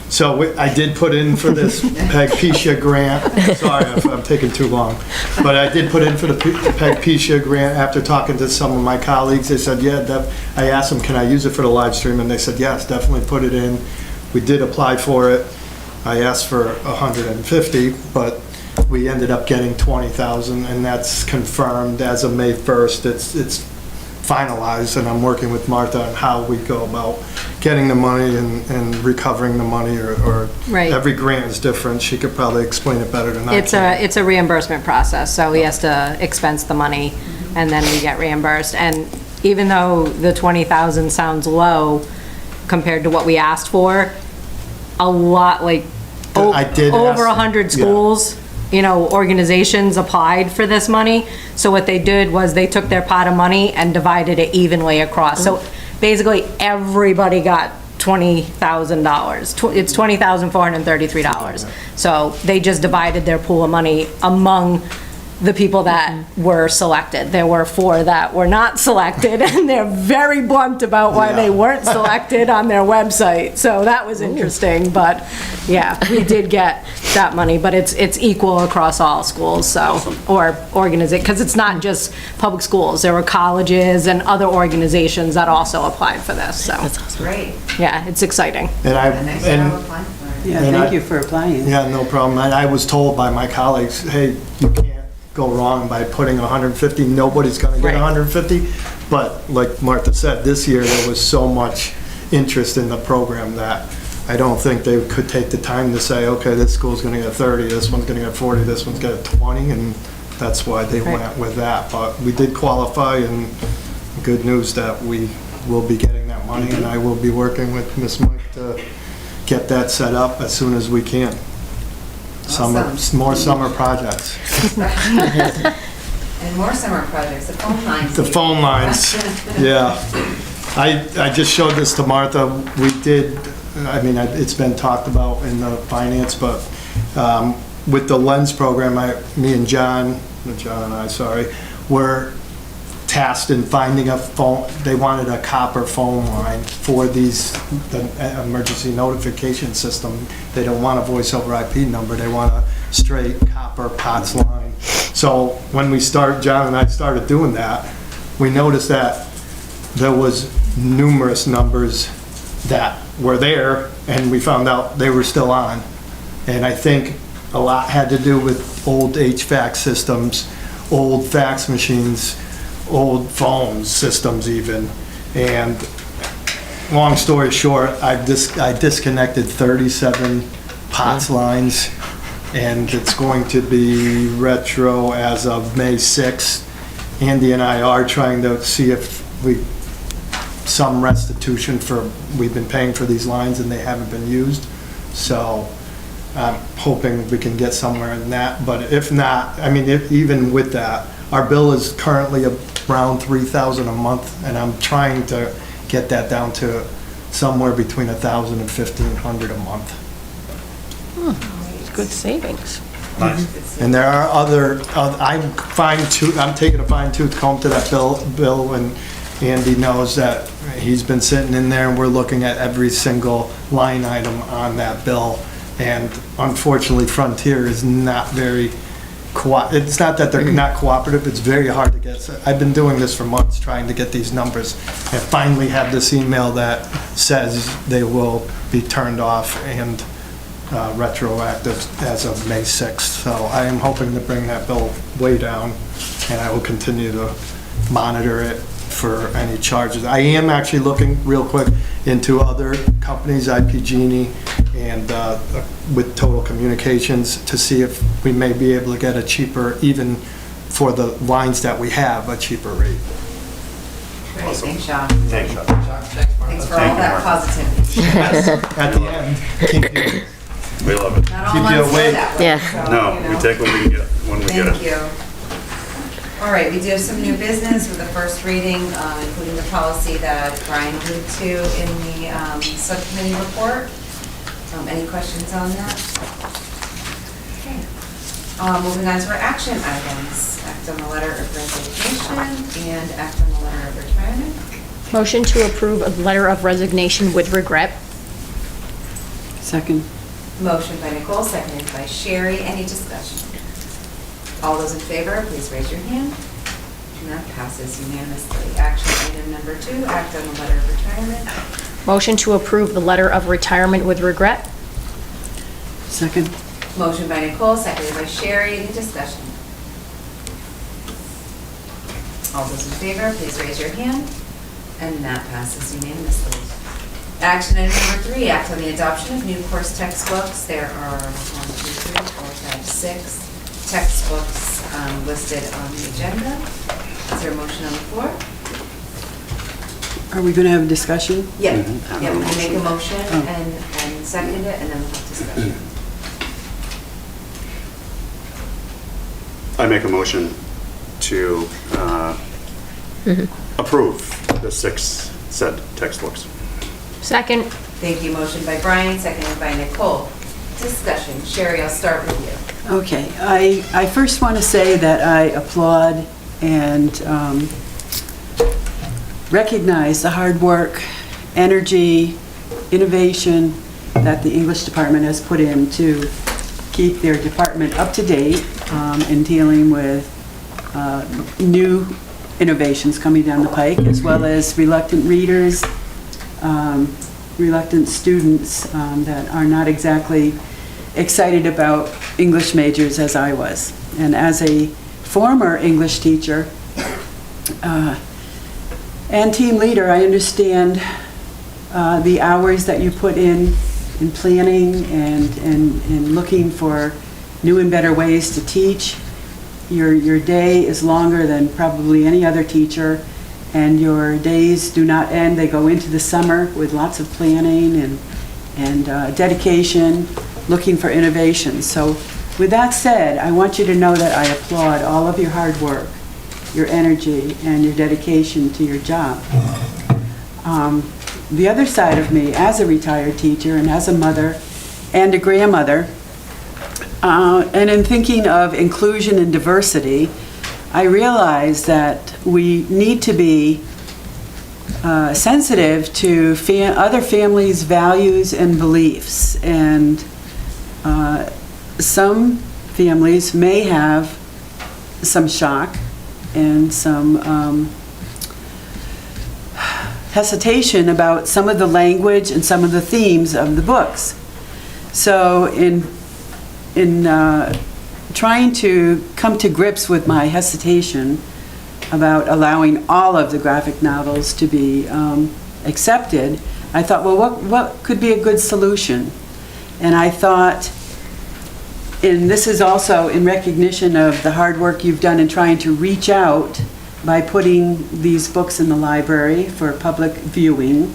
So I did put in for this PEG-PSHA grant. Sorry if I'm taking too long. But I did put in for the PEG-PSHA grant after talking to some of my colleagues. They said, yeah, I asked them, can I use it for the live stream? And they said, yes, definitely put it in. We did apply for it. I asked for 150, but we ended up getting 20,000, and that's confirmed as of May 1st. It's finalized, and I'm working with Martha on how we go about getting the money and recovering the money, or Right. every grant is different. She could probably explain it better than I It's can. a reimbursement process, so he has to expense the money, and then we get reimbursed. And even though the 20,000 sounds low compared to what we asked for, a lot, like, I did over ask- 100 yeah. schools, organizations applied for this money. So what they did was they took their pot of money and divided it evenly across. So basically, everybody got $20,000. It's $20,433. So they just divided their pool of money among the people that were selected. There were 4 that were not selected, and they're very blunt about why they weren't selected on their website. So that was interesting, but yeah, we did get that money, but it's equal across all schools, so, or organization, because it's not just public schools. There were colleges and other organizations that also applied for this, so. Great. Yeah, it's exciting. And I, Nice and job applying for it. Yeah, And thank I- you for applying. Yeah, no problem. And I was told by my colleagues, hey, you can't go wrong by putting 150. Nobody's gonna get Right. 150. But like Martha said, this year there was so much interest in the program that I don't think they could take the time to say, okay, this school's gonna get 30, this one's gonna get 40, this one's gonna get 20, and that's why they Right. went with that. But we did qualify, and good news that we will be getting that money, and I will be working with Ms. Mike to get that set up as soon as we can. Summer, more summer projects. And more summer projects, the phone lines. The phone lines, yeah. I just showed this to Martha. We did, I mean, it's been talked about in the finance, but with the Lens program, me and John and I, sorry, were tasked in finding a phone. They wanted a copper phone line for the emergency notification system. They don't want a voice over IP number. They want a straight copper POTS line. So when John and I started doing that, we noticed that there was numerous numbers that were there, and we found out they were still on. And I think a lot had to do with old HVAC systems, old fax machines, old phone systems even. And long story short, I disconnected 37 POTS lines, and it's going to be retro as of May 6th. Andy and I are trying to see if some restitution we've been paying for these lines and they haven't been used. So I'm hoping we can get somewhere in that, but if not, I mean, even with that, our bill is currently around $3,000 a month, and I'm trying to get that down to somewhere between $1,000 and $1,500 a month. It's good savings. And there are I'm taking a fine-tooth comb to that bill, and Andy knows that he's been sitting in there, and we're looking at every single line item on that bill. And unfortunately, Frontier is not very it's not that they're not cooperative, it's very hard to get. I've been doing this for months, trying to get these numbers, and finally have this email that says they will be turned off and retroactive as of May 6th. So I am hoping to bring that bill way down, and I will continue to monitor it for any charges. I am actually looking real quick into other companies, IP and with Total Communications, to see if we may be able to get a cheaper, even for the lines that we have, a cheaper rate. Great, thanks, Sean. Thanks, Sean. Thanks for all that positivity. At the end, keep you We love it. Not all Keep you months go awake. that way, Yeah. so, No, you we know. take what we can get when we get it. Thank you. All right, we do have some new business with the first reading, including the policy that Brian alluded to in the subcommittee report. Any questions on that? Okay. Moving on to our action items. Act on the letter of resignation and act on the letter of retirement. Motion to approve a letter of resignation with regret. Second. Motion by Nicole, seconded by Sherry. Any discussion? All those in favor, please raise your hand. And that passes unanimously. Action item number 2, act on the letter of retirement. Motion to approve the letter of retirement with regret. Second. Motion by Nicole, seconded by Sherry. Any discussion? All those in favor, please raise your hand. And that passes unanimously. Action item number 3, act on the adoption of new course textbooks. There are 6 textbooks listed on the agenda. Is there a motion on the floor? Are we going to have a discussion? Yeah, yeah, we can make a motion and second it, and then we'll have discussion. I make a motion to approve the 6 said textbooks. Second. Thank you. Motion by Brian, seconded by Nicole. Discussion. Sherry, I'll start with you. Okay, I first want to say that I applaud and recognize the hard work, energy, innovation that the English department has put in to keep their department up to date in dealing with new innovations coming down the pike, as well as reluctant readers, reluctant students that are not exactly excited about English majors as I was. And as a former English teacher and team leader, I understand the hours that you put in planning and looking for new and better ways to teach. Your day is longer than probably any other teacher, and your days do not end. They go into the summer with lots of planning and dedication, looking for innovation. So with that said, I want you to know that I applaud all of your hard work, your energy, and your dedication to your job. The other side of me, as a retired teacher and as a mother and a grandmother, and in thinking of inclusion and diversity, I realize that we need to be sensitive to other families' values and beliefs. And some families may have some shock and some hesitation about some of the language and some of the themes of the books. So in trying to come to grips with my hesitation about allowing all of the graphic novels to be accepted, I thought, well, what could be a good solution? And I thought, and this is also in recognition of the hard work you've done in trying to reach out by putting these books in the library for public viewing,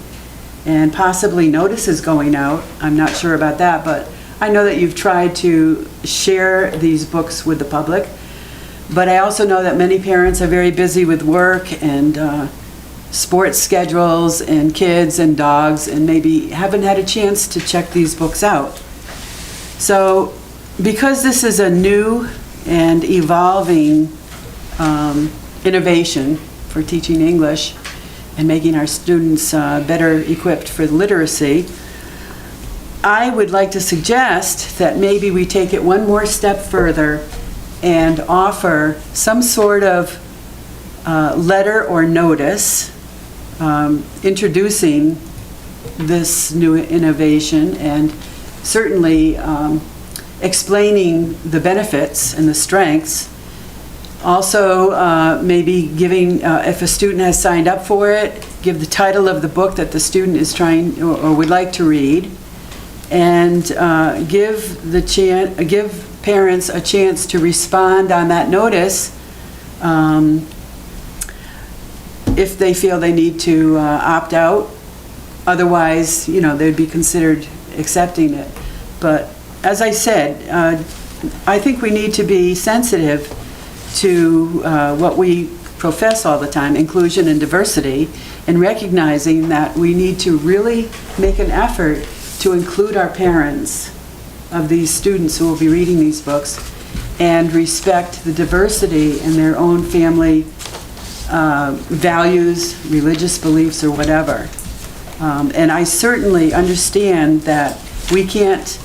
and possibly notices going out. I'm not sure about that, but I know that you've tried to share these books with the public. But I also know that many parents are very busy with work and sports schedules and kids and dogs, and maybe haven't had a chance to check these books out. So because this is a new and evolving innovation for teaching English and making our students better equipped for literacy, I would like to suggest that maybe we take it one more step further and offer some sort of letter or notice introducing this new innovation, and certainly explaining the benefits and the strengths. Also, maybe giving, if a student has signed up for it, give the title of the book that the student is trying or would like to read, and give parents a chance to respond on that notice if they feel they need to opt out. Otherwise, they'd be considered accepting it. But as I said, I think we need to be sensitive to what we profess all the time, inclusion and diversity, and recognizing that we need to really make an effort to include our parents of these students who will be reading these books and respect the diversity in their own family values, religious beliefs, or whatever. And I certainly understand that we can't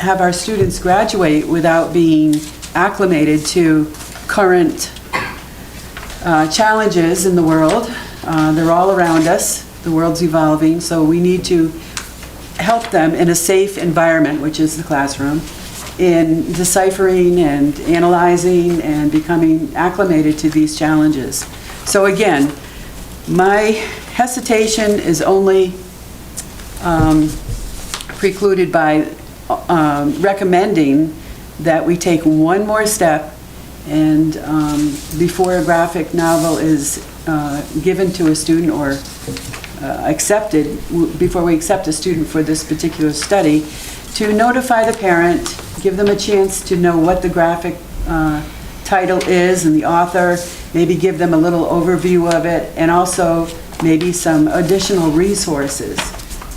have our students graduate without being acclimated to current challenges in the world. They're all around us. The world's evolving, so we need to help them in a safe environment, which is the classroom, in deciphering and analyzing and becoming acclimated to these challenges. So again, my hesitation is only precluded by recommending that we take one more step, and before a graphic novel is given to a student or accepted, before we accept a student for this particular study, to notify the parent, give them a chance to know what the graphic title is and the author, maybe give them a little overview of it, and also maybe some additional resources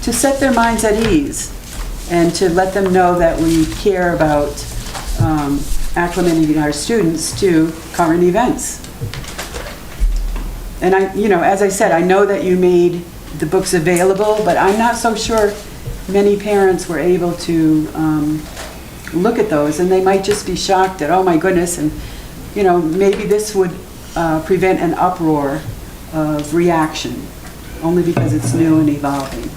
to set their minds at ease and to let them know that we care about acclimating our students to current events. And as I said, I know that you made the books available, but I'm not so sure many parents were able to look at those, and they might just be shocked that, oh my goodness, and maybe this would prevent an uproar of reaction, only because it's new and evolving.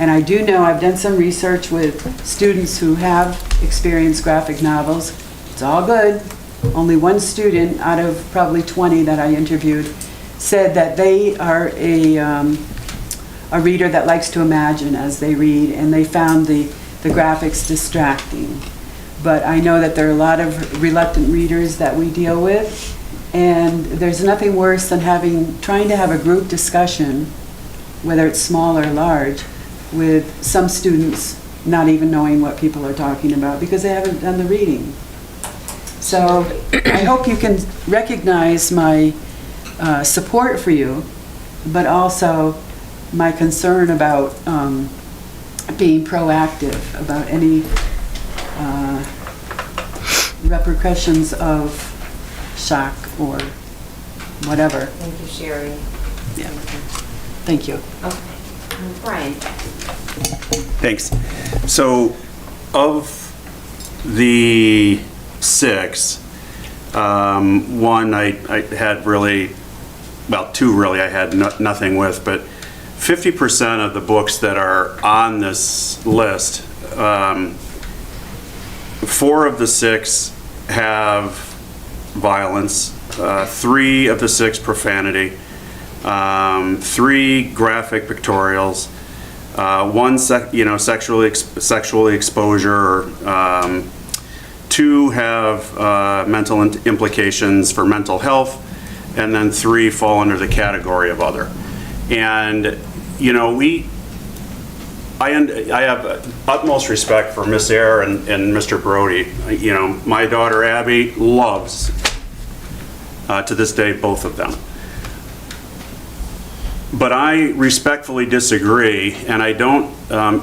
And I do know, I've done some research with students who have experienced graphic novels. It's all good. Only one student out of probably 20 that I interviewed said that they are a reader that likes to imagine as they read, and they found the graphics distracting. But I know that there are a lot of reluctant readers that we deal with, and there's nothing worse than trying to have a group discussion, whether it's small or large, with some students not even knowing what people are talking about because they haven't done the reading. So I hope you can recognize my support for you, but also my concern about being proactive about any repercussions of shock or whatever. Thank you, Sherry. Yeah. Thank you. Okay. Brian? Thanks. So, of the 6, one I had really, well, 2 really I had nothing with, but 50% of the books that are on this list, 4 of the 6 have violence, 3 of the 6 profanity, 3 graphic pictorials, 1 sexually exposure, 2 have mental implications for mental health, and then 3 fall under the category of other. And I have utmost respect for Miss Eyre and Mr. Brody. My daughter Abby loves, to this day, both of them. But I respectfully disagree, and I don't,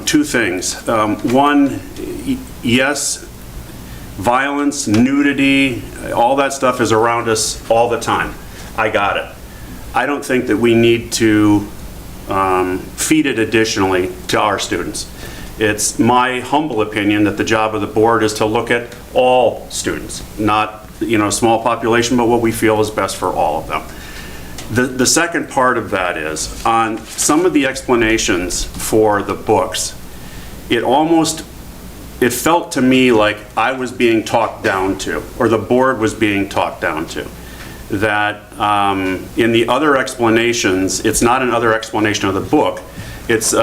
2 things. One, yes, violence, nudity, all that stuff is around us all the time. I got it. I don't think that we need to feed it additionally to our students. It's my humble opinion that the job of the board is to look at all students, not small population, but what we feel is best for all of them. The second part of that is, on some of the explanations for the books, it felt to me like I was being talked down to, or the board was being talked down to. That in the other explanations, it's not another explanation of the book, it's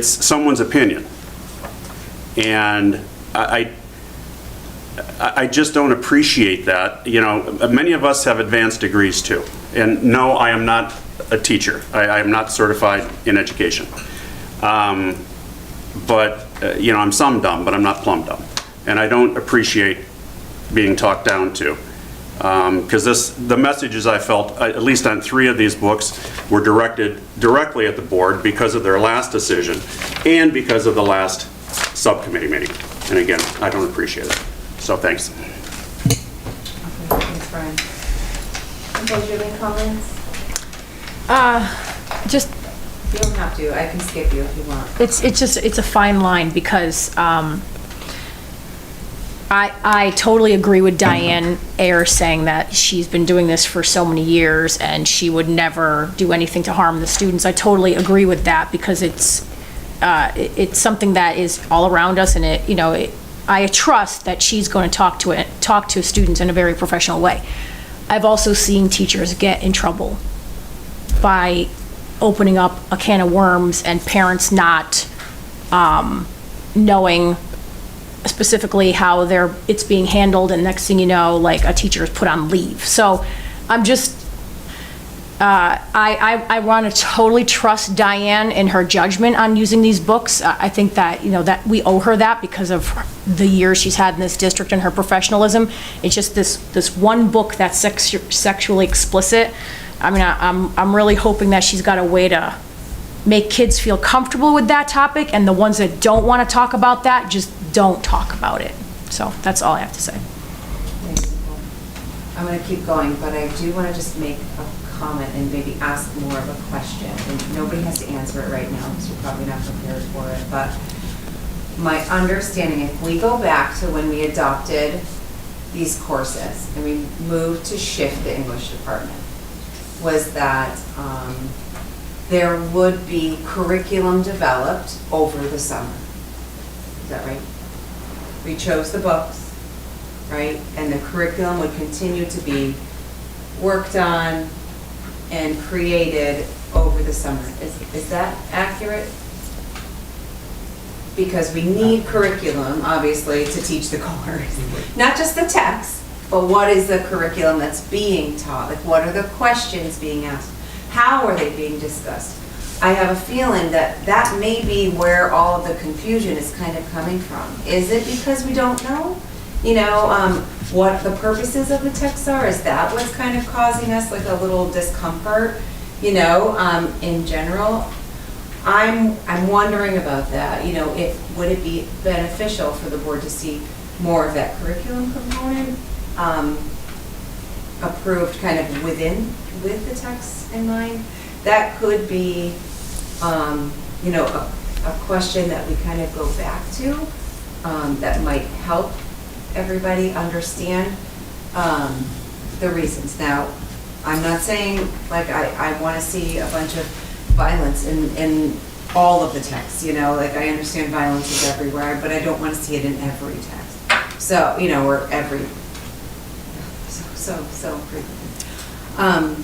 someone's opinion. And I just don't appreciate that. Many of us have advanced degrees too. And no, I am not a teacher. I am not certified in education. But I'm some dumb, but I'm not plumb dumb. And I don't appreciate being talked down to. Because the messages I felt, at least on 3 of these books, were directed directly at the board because of their last decision and because of the last subcommittee meeting. And again, I don't appreciate it. So thanks. Okay, thanks, Brian. Okay, do you have any comments? Just, You don't have to. I can skip you if you want. it's a fine line because I totally agree with Diane Eyre saying that she's been doing this for so many years and she would never do anything to harm the students. I totally agree with that because it's something that is all around us, and I trust that she's going to talk to students in a very professional way. I've also seen teachers get in trouble by opening up a can of worms and parents not knowing specifically how it's being handled, and next thing you know, like, a teacher is put on leave. So I'm just, I want to totally trust Diane in her judgment on using these books. I think that, that we owe her that because of the years she's had in this district and her professionalism. It's just this one book that's sexually explicit. I mean, I'm really hoping that she's got a way to make kids feel comfortable with that topic, and the ones that don't want to talk about that, just don't talk about it. So that's all I have to say. I'm going to keep going, but I do want to just make a comment and maybe ask more of a question. And nobody has to answer it right now because you're probably not prepared for it. But my understanding, if we go back to when we adopted these courses and we moved to shift the English department, was that there would be curriculum developed over the summer. Is that right? We chose the books, right? And the curriculum would continue to be worked on and created over the summer. Is that accurate? Because we need curriculum, obviously, to teach the course. Not just the text, but what is the curriculum that's being taught? Like, what are the questions being asked? How are they being discussed? I have a feeling that that may be where all of the confusion is kind of coming from. Is it because we don't know, what the purposes of the texts are? Is that what's kind of causing us like a little discomfort, in general? I'm wondering about that. Would it be beneficial for the board to see more of that curriculum component approved kind of with the text in mind? That could be, a question that we kind of go back to that might help everybody understand the reasons. Now, I'm not saying, like, I want to see a bunch of violence in all of the texts, like, I understand violence is everywhere, but I don't want to see it in every text. So, or every, so frequently.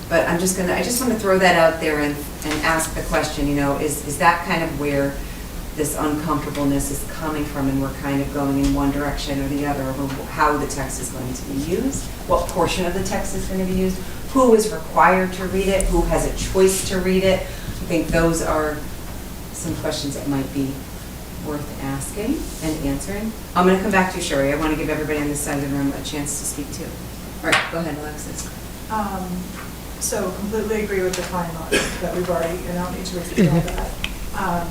But I just want to throw that out there and ask the question, is that kind of where this uncomfortableness is coming from, and we're kind of going in one direction or the other over how the text is going to be used, what portion of the text is going to be used, who is required to read it, who has a choice to read it. I think those are some questions that might be worth asking and answering. I'm going to come back to you, Sherry. I want to give everybody on this side of the room a chance to speak too. All right, go ahead, Alexis. So completely agree with the timeline that we've already, and I don't need to repeat all that.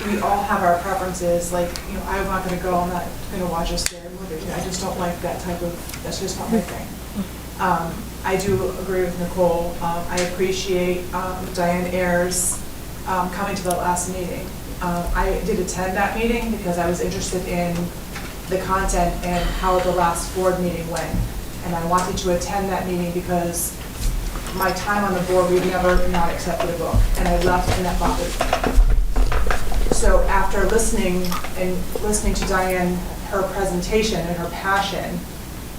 We all have our preferences, like, I'm not gonna go, I'm not gonna watch a scary movie. I just don't like that type of, that's just not my thing. I do agree with Nicole. I appreciate Diane Ayers coming to the last meeting. I did attend that meeting because I was interested in the content and how the last board meeting went. And I wanted to attend that meeting because my time on the board, we've never not accepted a book, and I left and that bothered me. So after listening to Diane, her presentation and her passion,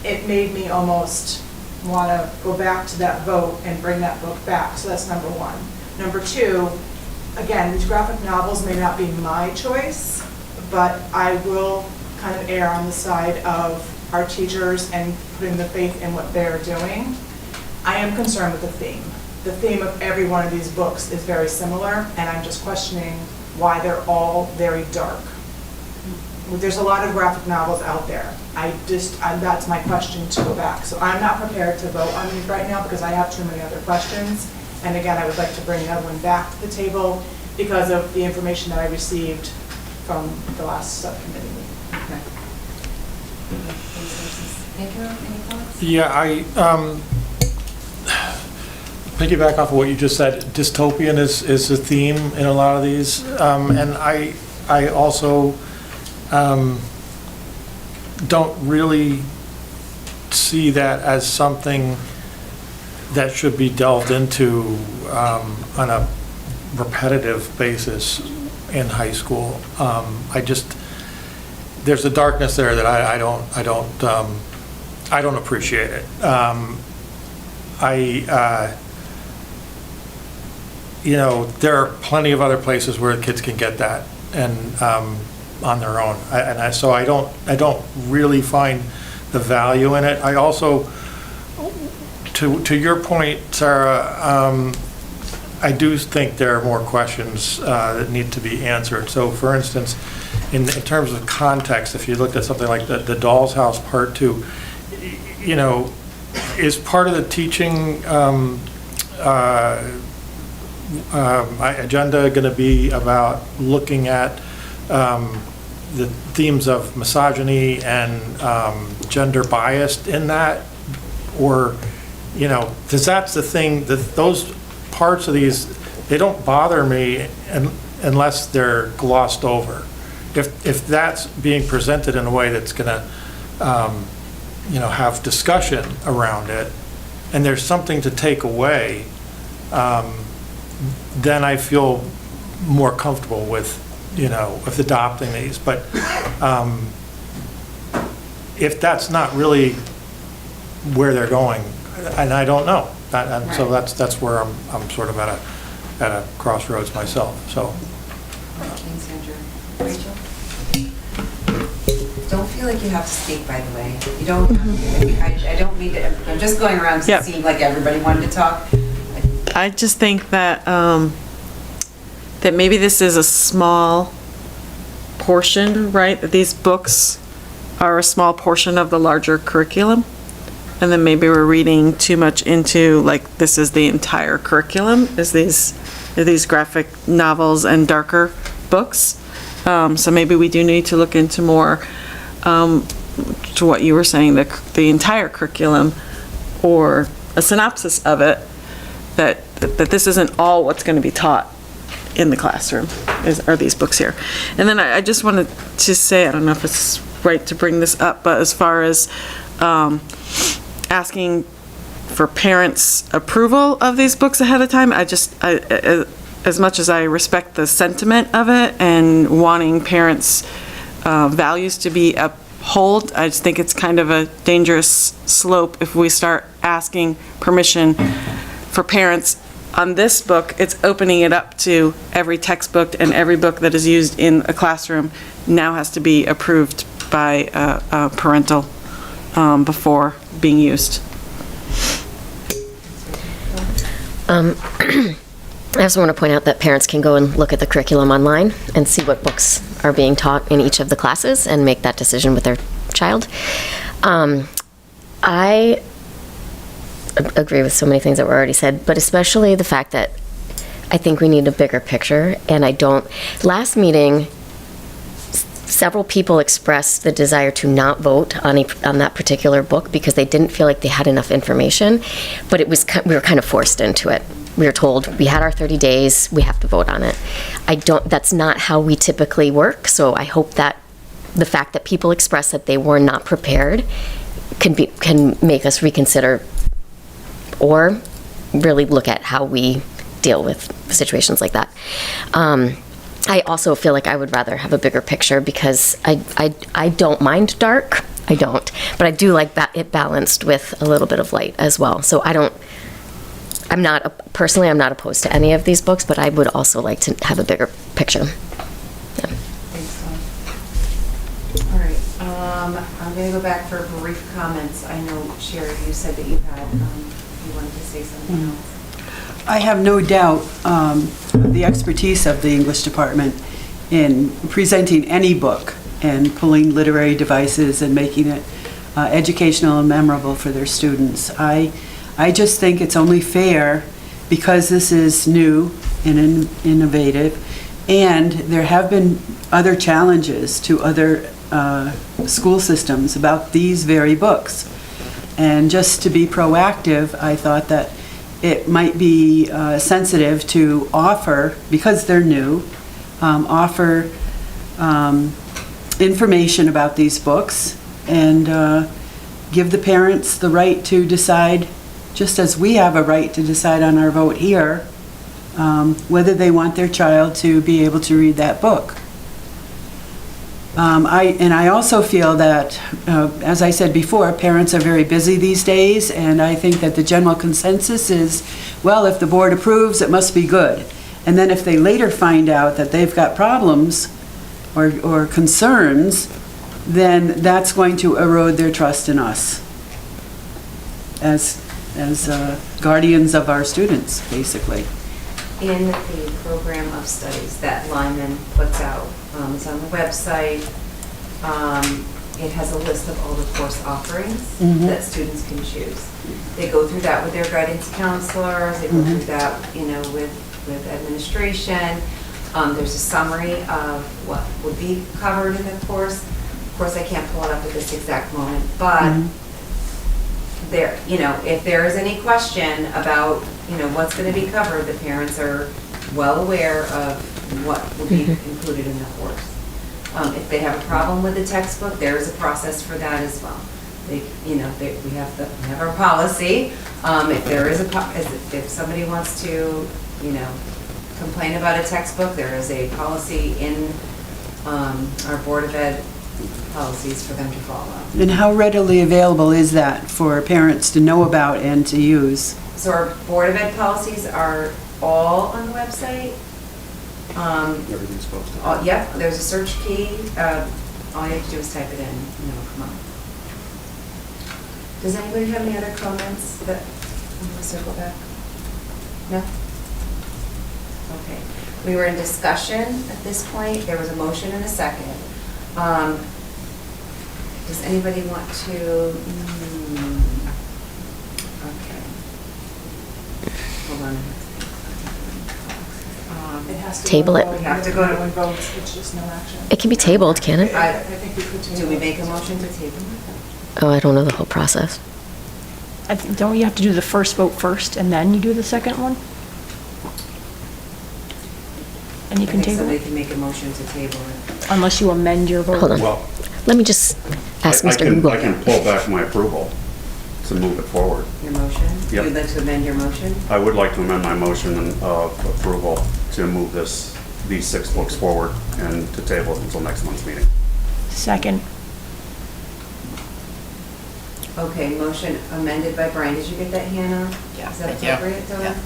it made me almost want to go back to that vote and bring that book back. So that's number one. Number two, again, these graphic novels may not be my choice, but I will kind of err on the side of our teachers and putting the faith in what they're doing. I am concerned with the theme. The theme of every one of these books is very similar, and I'm just questioning why they're all very dark. There's a lot of graphic novels out there. That's my question to go back. So I'm not prepared to vote on these right now because I have too many other questions. And again, I would like to bring another one back to the table because of the information that I received from the last subcommittee meeting. Okay. Thank you. Any thoughts? Yeah, I piggyback off of what you just said. Dystopian is a theme in a lot of these, and I also don't really see that as something that should be delved into on a repetitive basis in high school. there's a darkness there that I don't appreciate it. You know, there are plenty of other places where kids can get that and on their own. So I don't really find the value in it. I also, to your point, Sarah, I do think there are more questions that need to be answered. So, for instance, in terms of context, if you looked at something like the Doll's House Part 2, you know, is part of the teaching agenda going to be about looking at the themes of misogyny and gender bias in that? Or, you know, because that's the thing, that those parts of these, they don't bother me unless they're glossed over. If that's being presented in a way that's going to, you know, have discussion around it, and there's something to take away, then I feel more comfortable with, you know, with adopting these. But if that's not really where they're going, and I don't know, and so that's where I'm sort of at a crossroads myself. So. Rachel? Don't feel like you have to speak, by the way. You don't have to. I don't mean to. I'm just going around to see like everybody wanted to talk. I just think that that maybe this is a small portion, right? That these books are a small portion of the larger curriculum. And then maybe we're reading too much into, like, this is the entire curriculum, is these graphic novels and darker books. So maybe we do need to look into more, to what you were saying, the entire curriculum, or a synopsis of it, that this isn't all what's going to be taught in the classroom, are these books here. And then I just wanted to say, I don't know if it's right to bring this up, but as far as asking for parents' approval of these books ahead of time, as much as I respect the sentiment of it and wanting parents' values to be upheld, I just think it's kind of a dangerous slope if we start asking permission for parents. On this book, it's opening it up to every textbook, and every book that is used in a classroom now has to be approved by a parental before being used. I also want to point out that parents can go and look at the curriculum online and see what books are being taught in each of the classes and make that decision with their child. I agree with so many things that were already said, but especially the fact that I think we need a bigger picture, and last meeting, several people expressed the desire to not vote on that particular book because they didn't feel like they had enough information, but we were kind of forced into it. We were told we had our 30 days, we have to vote on it. That's not how we typically work, so I hope that the fact that people express that they were not prepared can make us reconsider or really look at how we deal with situations like that. I also feel like I would rather have a bigger picture because I don't mind dark, I don't, but I do like it balanced with a little bit of light as well. So I'm not opposed to any of these books, but I would also like to have a bigger picture. Yeah. All right, I'm going to go back for brief comments. I know, Sherry, you said that you wanted to say something else. I have no doubt the expertise of the English department in presenting any book and pulling literary devices and making it educational and memorable for their students. I just think it's only fair, because this is new and innovative, and there have been other challenges to other school systems about these very books. And just to be proactive, I thought that it might be sensitive to offer, because they're new, offer information about these books and give the parents the right to decide, just as we have a right to decide on our vote here, whether they want their child to be able to read that book. I also feel that, as I said before, parents are very busy these days, and I think that the general consensus is, well, if the board approves, it must be good. And then if they later find out that they've got problems or concerns, then that's going to erode their trust in us as guardians of our students, basically. In the program of studies that Lyman puts out, it's on the website. It has a list of all the course offerings that students can choose. They go through that with their guidance counselors, they go through that, with administration. There's a summary of what would be covered in the course. Of course, I can't pull it up at this exact moment, but there, if there is any question about, what's going to be covered, the parents are well aware of what will be included in the course. If they have a problem with the textbook, there is a process for that as well. We have our policy. If somebody wants to, complain about a textbook, there is a policy in our Board of Ed policies for them to follow. And how readily available is that for parents to know about and to use? So our Board of Ed policies are all on the website. Everything's posted. Yep, there's a search key. All you have to do is type it in and it'll come up. Does anybody have any other comments that, I'm going to circle back? No? Okay. We were in discussion at this point. There was a motion and a second. Does anybody want to? Okay. Hold on. It has to Table go it. to vote. We have to go to- No one votes, it's just no action. It can be tabled, can it? I think we could table. Do we make a motion to table it? Oh, I don't know the whole process. Don't you have to do the first vote first, and then you do the second one? And you can I think table somebody it, can make a motion to table it. unless you amend your vote. Hold on. Well, Let me just ask I Mr. can Google. pull back my approval to move it forward. Your motion? Yep. You'd like to amend your motion? I would like to amend my motion of approval to move these 6 books forward and to table it until next month's meeting. Second. Okay, motion amended by Brian. Did you get that, Hannah? Yeah, Is that thank you. appropriate, Donna? Yeah.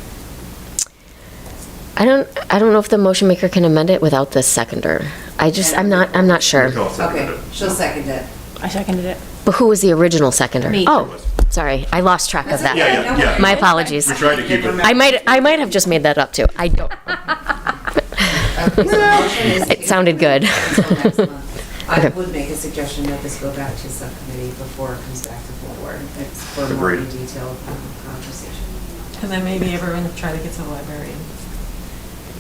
I don't know if the motion maker can amend it without the seconder. I'm not sure. Nicole seconded Okay, it. she'll second it. I seconded it. But who was the original seconder? Me. Oh, sorry, I lost track of That's that. okay, Yeah, no yeah. worries. My apologies. We tried to keep it. I might have just made that up too. I don't. Okay, so the motion is It sounded good. until next month. I Okay. would make a suggestion that this go back to subcommittee before it comes back to full board. It's for a more Agreed. detailed conversation. And then maybe everyone try to get to the library and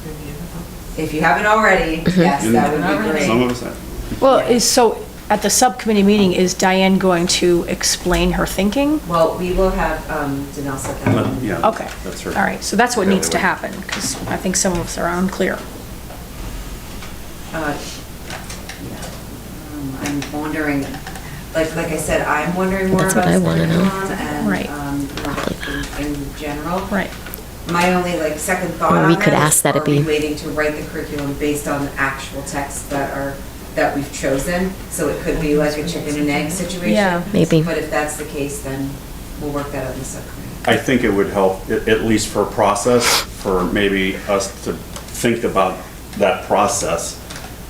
review them. If you haven't already, yes, that would be Some great. of us have. Well, at the subcommittee meeting, is Diane going to explain her thinking? Well, we will have Danelle set that up. Yeah. Okay. That's right. All right, so that's what needs to Exactly. happen, because I think some of us are unclear. Yeah. I'm wondering, like I said, I'm wondering more That's about what I wanna know. curriculum and, Right. in general. Right. My only second thought Or on we that could is, ask that it are we be- waiting to write the curriculum based on the actual texts that we've chosen? So it could be like a chicken and egg situation. Yeah. Maybe. But if that's the case, then we'll work that out in the subcommittee. I think it would help, at least for process, for maybe us to think about that process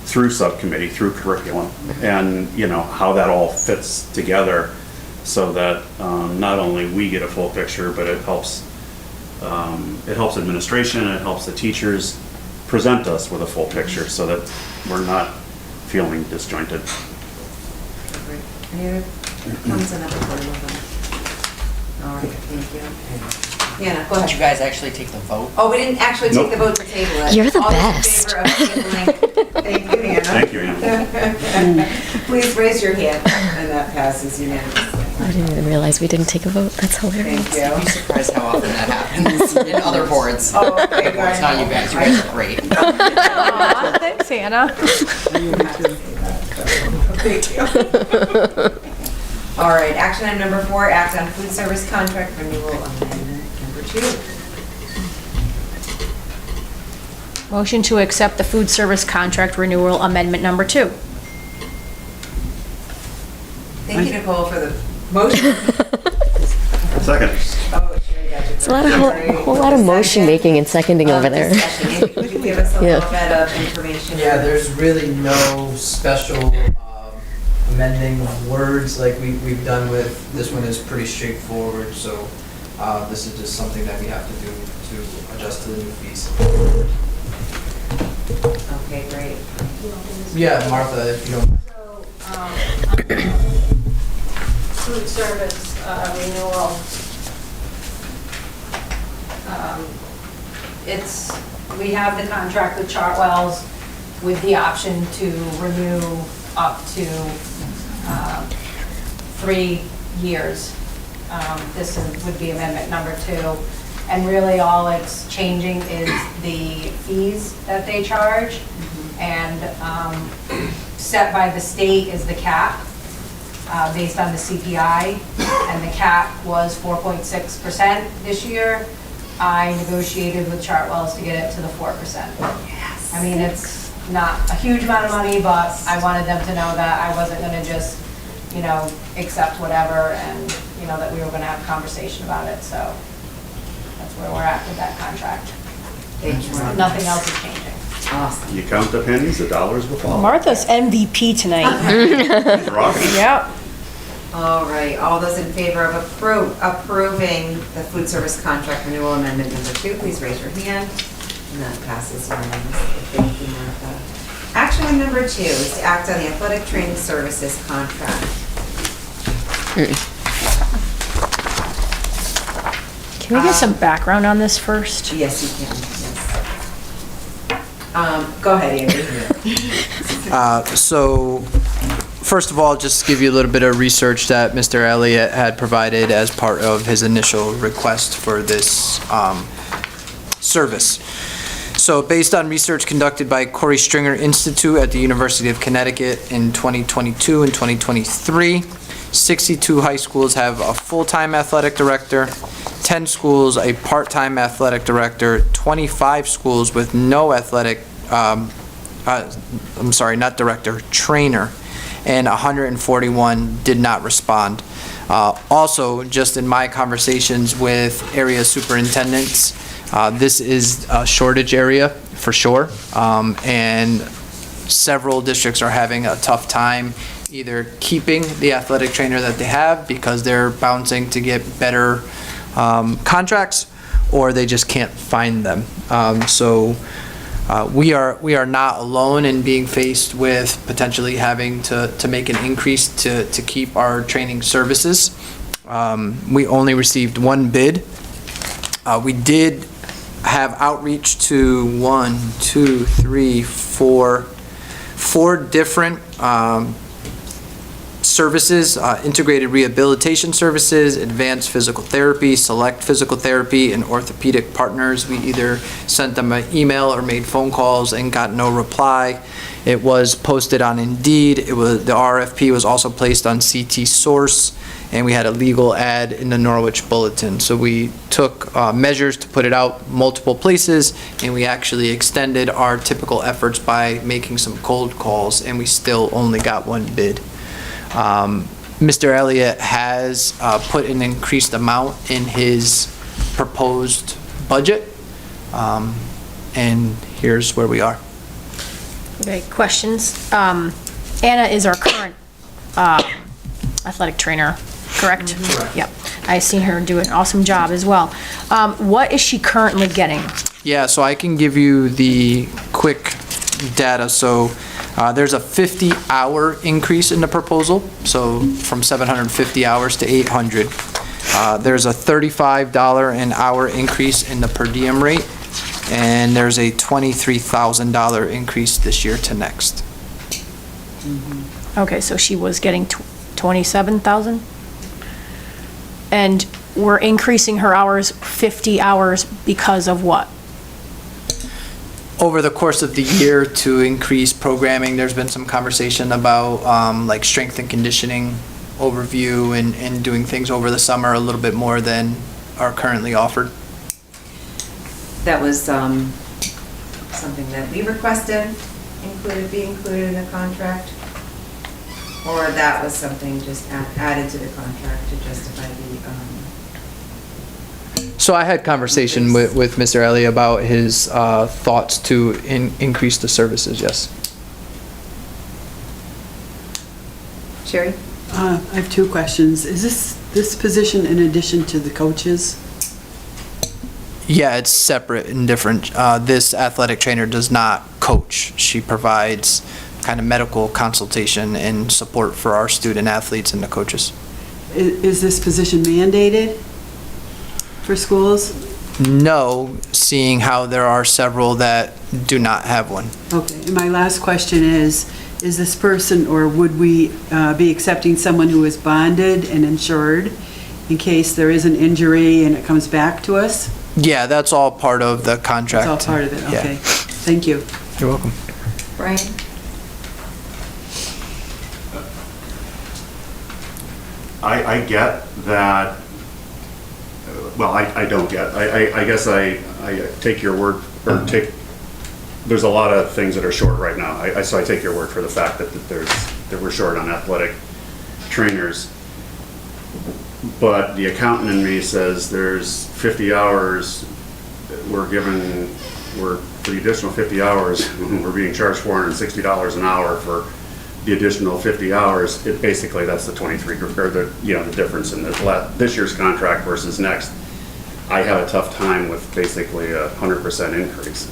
through subcommittee, through curriculum, and, how that all fits together so that not only we get a full picture, but it helps administration, it helps the teachers present us with a full picture so that we're not feeling disjointed. Great. Any other comments on that before we move on? All right, thank you. Hannah, go Did you ahead. guys actually take the vote? Oh, we didn't actually take the vote to table it. You're the All those in best. favor of tabling- Thank you, Hannah. Thank you, Anna. Please raise your hand, and that passes unanimously. I didn't even realize we didn't take a vote. That's hilarious. Thank You'd you. be surprised how often that happens in other boards. Oh, okay, It's not you guys, you guys are great. Aw, thanks, Hannah. Thank you. All right, action item number 4, act on food service contract renewal amendment number 2. Motion to accept the food service contract renewal amendment number 2. Thank you, Nicole, for the motion. Second. Oh, sure, gotcha. It's a lot of, whole lot of motion making and seconding over there. Discussion. Andy, could you give us a Yeah. little bit of information? Yeah, there's really no special amending words like we've done with, this one is pretty straightforward, so this is just something that we have to do to adjust to the new fees. Okay, great. Yeah, Martha, if you don't. Food service renewal. We have the contract with Chartwell's with the option to renew up to 3 years. This would be amendment number 2. And really all it's changing is the fees that they charge. And set by the state is the cap based on the CPI. And the cap was 4.6% this year. I negotiated with Chartwell's to get it to the 4%. Yes. I mean, it's not a huge amount of money, but I wanted them to know that I wasn't gonna just, accept whatever and, that we were gonna have a conversation about it, so that's where we're at with that contract. Thank you. Nothing else is changing. Awesome. You count the pennies, the dollars will follow. Martha's MVP tonight. He's rocking it. Yep. All right, all those in favor of approving the food service contract renewal amendment number 2, please raise your hand. And that passes unanimously. Thank you, Martha. Action item number 2 is to act on the athletic training services contract. Can we get some background on this first? Yes, you can, yes. Go ahead, Andy. So, first of all, just to give you a little bit of research that Mr. Elliott had provided as part of his initial request for this service. So, based on research conducted by Corey Stringer Institute at the University of Connecticut in 2022 and 2023, 62 high schools have a full-time athletic director, 10 schools a part-time athletic director, 25 schools with no athletic, trainer, and 141 did not respond. Also, just in my conversations with area superintendents, this is a shortage area for sure, and several districts are having a tough time either keeping the athletic trainer that they have because they're bouncing to get better contracts, or they just can't find them. We are not alone in being faced with potentially having to make an increase to keep our training services. We only received 1 bid. We did have outreach to 4 different services, integrated rehabilitation services, advanced physical therapy, select physical therapy, and orthopedic partners. We either sent them an email or made phone calls and got no reply. It was posted on Indeed. The RFP was also placed on CT Source, and we had a legal ad in the Norwich Bulletin. So we took measures to put it out multiple places, and we actually extended our typical efforts by making some cold calls, and we still only got 1 bid. Mr. Elliott has put an increased amount in his proposed budget, and here's where we are. Okay, questions? Anna is our current athletic trainer, correct? Correct. Yep. I've seen her do an awesome job as well. What is she currently getting? Yeah, so I can give you the quick data. So there's a 50-hour increase in the proposal, so from 750 hours to 800. There's a $35 an hour increase in the per diem rate, and there's a $23,000 increase this year to next. Okay, so she was getting 27,000? And we're increasing her hours, 50 hours, because of what? Over the course of the year to increase programming, there's been some conversation about like strength and conditioning overview and doing things over the summer a little bit more than are currently offered. That was something that we requested be included in the contract. or that was something just added to the contract to justify the, So I had conversation with Mr. Ellie about his thoughts to increase the services, yes. Sherry? I have two questions. Is this position in addition to the coaches? Yeah, it's separate and different. This athletic trainer does not coach. She provides kind of medical consultation and support for our student athletes and the coaches. Is this position mandated for schools? No, seeing how there are several that do not have one. Okay, and my last question is this person, or would we be accepting someone who is bonded and insured in case there is an injury and it comes back to us? Yeah, that's all part of the contract. That's all part of it, Yeah. okay. Thank you. You're welcome. Brian? I get that, well, I don't get, I guess I take your word, or there's a lot of things that are short right now. So I take your word for the fact that we're short on athletic trainers. But the accountant in me says there's 50 hours, for the additional 50 hours, we're being charged $460 an hour for the additional 50 hours. Basically, that's the 23, or the difference in this year's contract versus next. I have a tough time with basically 100% increase.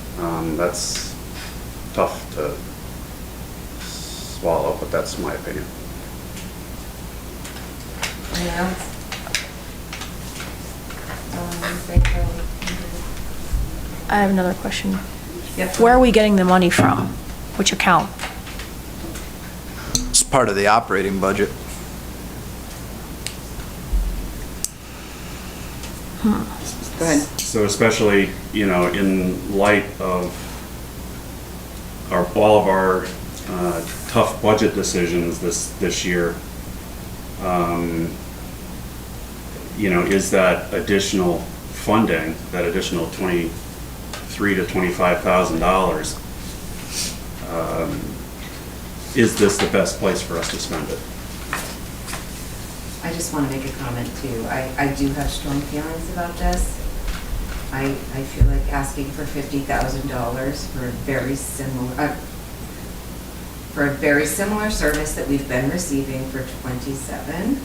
That's tough to swallow, but that's my opinion. Anyone else? I have another question. Yep. Where are we getting the money from? Which account? It's part of the operating budget. Go ahead. So especially, in light of all of our tough budget decisions this year, is that additional funding, that additional $23,000 to $25,000, is this the best place for us to spend it? I just want to make a comment too. I do have strong feelings about this. I feel like asking for $50,000 for a very similar service that we've been receiving for 27.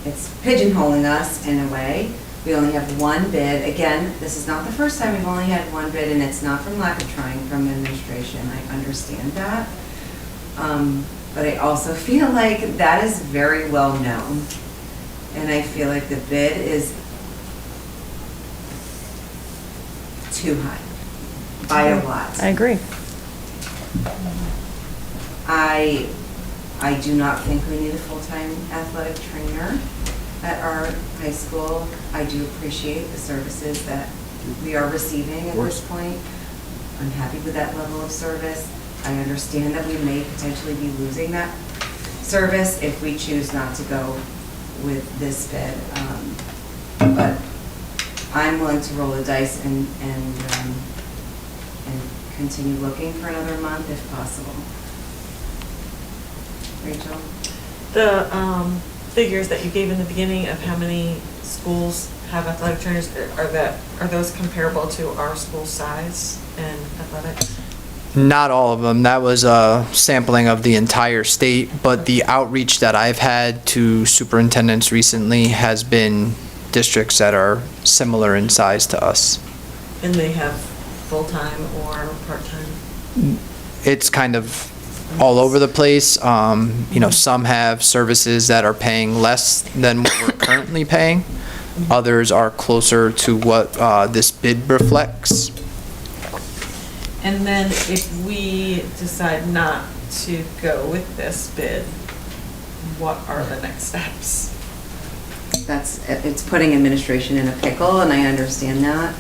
It's pigeonholing us in a way. We only have one bid. Again, this is not the first time we've only had one bid, and it's not from lack of trying from administration. I understand that. But I also feel like that is very well known. And I feel like the bid is too high by a lot. I agree. I do not think we need a full-time athletic trainer at our high school. I do appreciate the services that we are receiving at this point. I'm happy with that level of service. I understand that we may potentially be losing that service if we choose not to go with this bid. But I'm willing to roll the dice and continue looking for another month if possible. Rachel? The figures that you gave in the beginning of how many schools have athletic trainers, are those comparable to our school size in athletics? Not all of them. That was a sampling of the entire state, but the outreach that I've had to superintendents recently has been districts that are similar in size to us. And they have full-time or part-time? It's kind of all over the place. Some have services that are paying less than what we're currently paying. Others are closer to what this bid reflects. And then if we decide not to go with this bid, what are the next steps? It's putting administration in a pickle, and I understand that.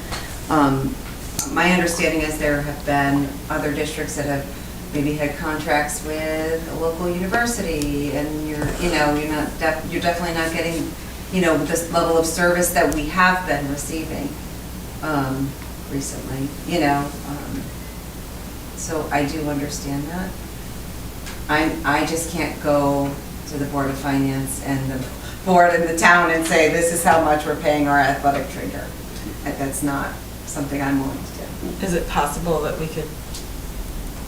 My understanding is there have been other districts that have maybe had contracts with a local university, and you're definitely not getting, this level of service that we have been receiving recently, So I do understand that. I just can't go to the Board of Finance and the board in the town and say, this is how much we're paying our athletic trainer. That's not something I'm willing to do. Is it possible that we could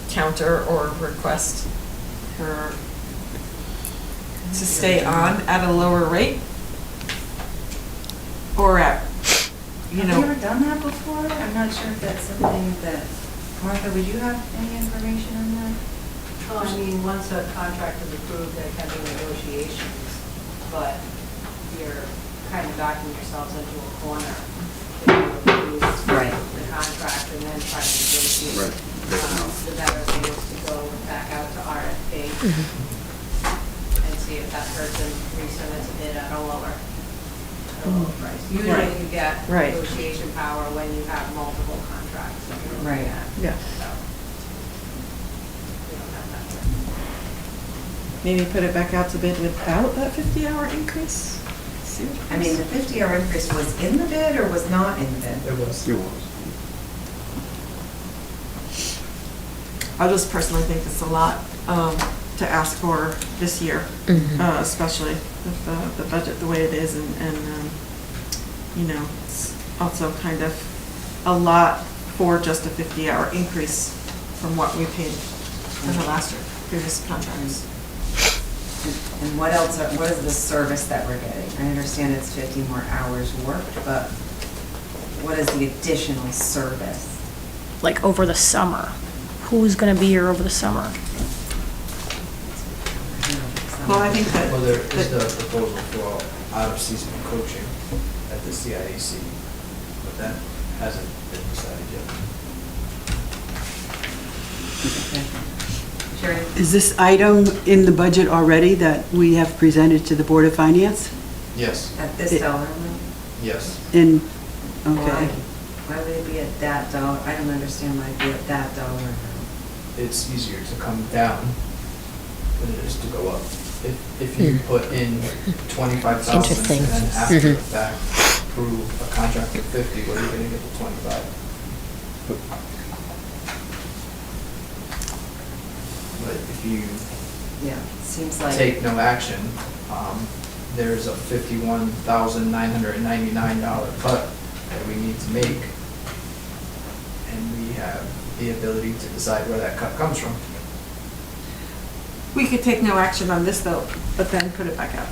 counter or request her to stay on at a lower rate? Or at, you Have know? you ever done that before? I'm not sure if that's something that, Martha, would you have any information on that? Well, I mean, once a contract is approved, there can be negotiations, but you're kind of backing yourselves into a corner. If you approve Right. the contract and then try to negotiate. Right. The better thing is to go back out to RFP and see if that person resubmits a bid at a lower price. Usually Right. you get Right. negotiation power when you have multiple contracts that you're looking Right. at. Yeah. So, we don't have that. Maybe put it back out to bid without that 50-hour increase? See what I mean, the 50-hour increase was in the bid or was not in the bid? It was. I just personally think it's a lot to ask for this year, especially with the budget the way it is, and you know, it's also kind of a lot for just a 50-hour increase from what we paid in the last year, previous contracts. And what else, what is the service that we're getting? I understand it's 50 more hours worked, but what is the additional service? Like over the summer. Who's gonna be here over the summer? Well, I think that. Well, there is the proposal for out-of-season coaching at the CIAC, but that hasn't been decided yet. Sherry? Is this item in the budget already that we have presented to the Board of Finance? Yes, At this dollar amount? yes. In, Why? okay. Why would it be at that dollar? I don't understand why it'd be at that dollar amount. It's easier to come down than it is to go up. If you put in 25,000 and Interesting. then after the fact approve a contract of 50, what are you gonna get to 25? But if you Yeah, seems like. take no action, there's a $51,999 cut that we need to make. And we have the ability to decide where that cut comes from. We could take no action on this though, but then put it back out.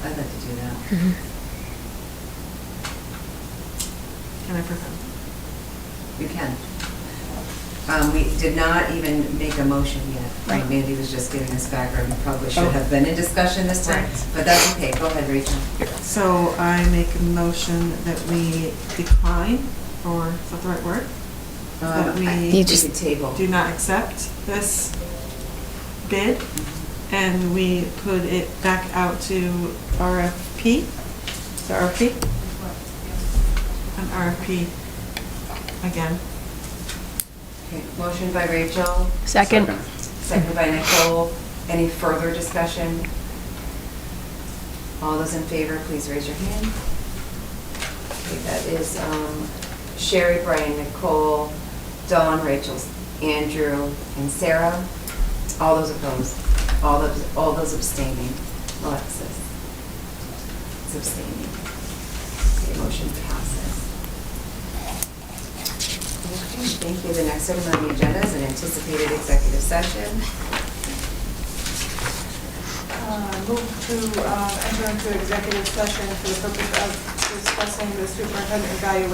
I'd like to do that. Can I present? You can. We did not even make a motion yet. Right. Mandy was just giving us background. We probably should Oh. have been in discussion this time, Right. but that's okay. Go ahead, Rachel. So I make a motion that we decline, or is that the right word? That we You just table. do not accept this bid, and we put it back out to RFP. Is that RFP? An RFP again. Okay, motion by Rachel. Second. Second by Nicole. Any further discussion? All those in favor, please raise your hand. Okay, that is Sherry, Brian, Nicole, Dawn, Rachel, Andrew, and Sarah. All those opposed. All those abstaining. Alexis. It's abstaining. Okay, motion passes. Okay, thank you. The next item on the agenda is an anticipated executive session. Move to enter into executive session for the purpose of discussing the superintendent evaluation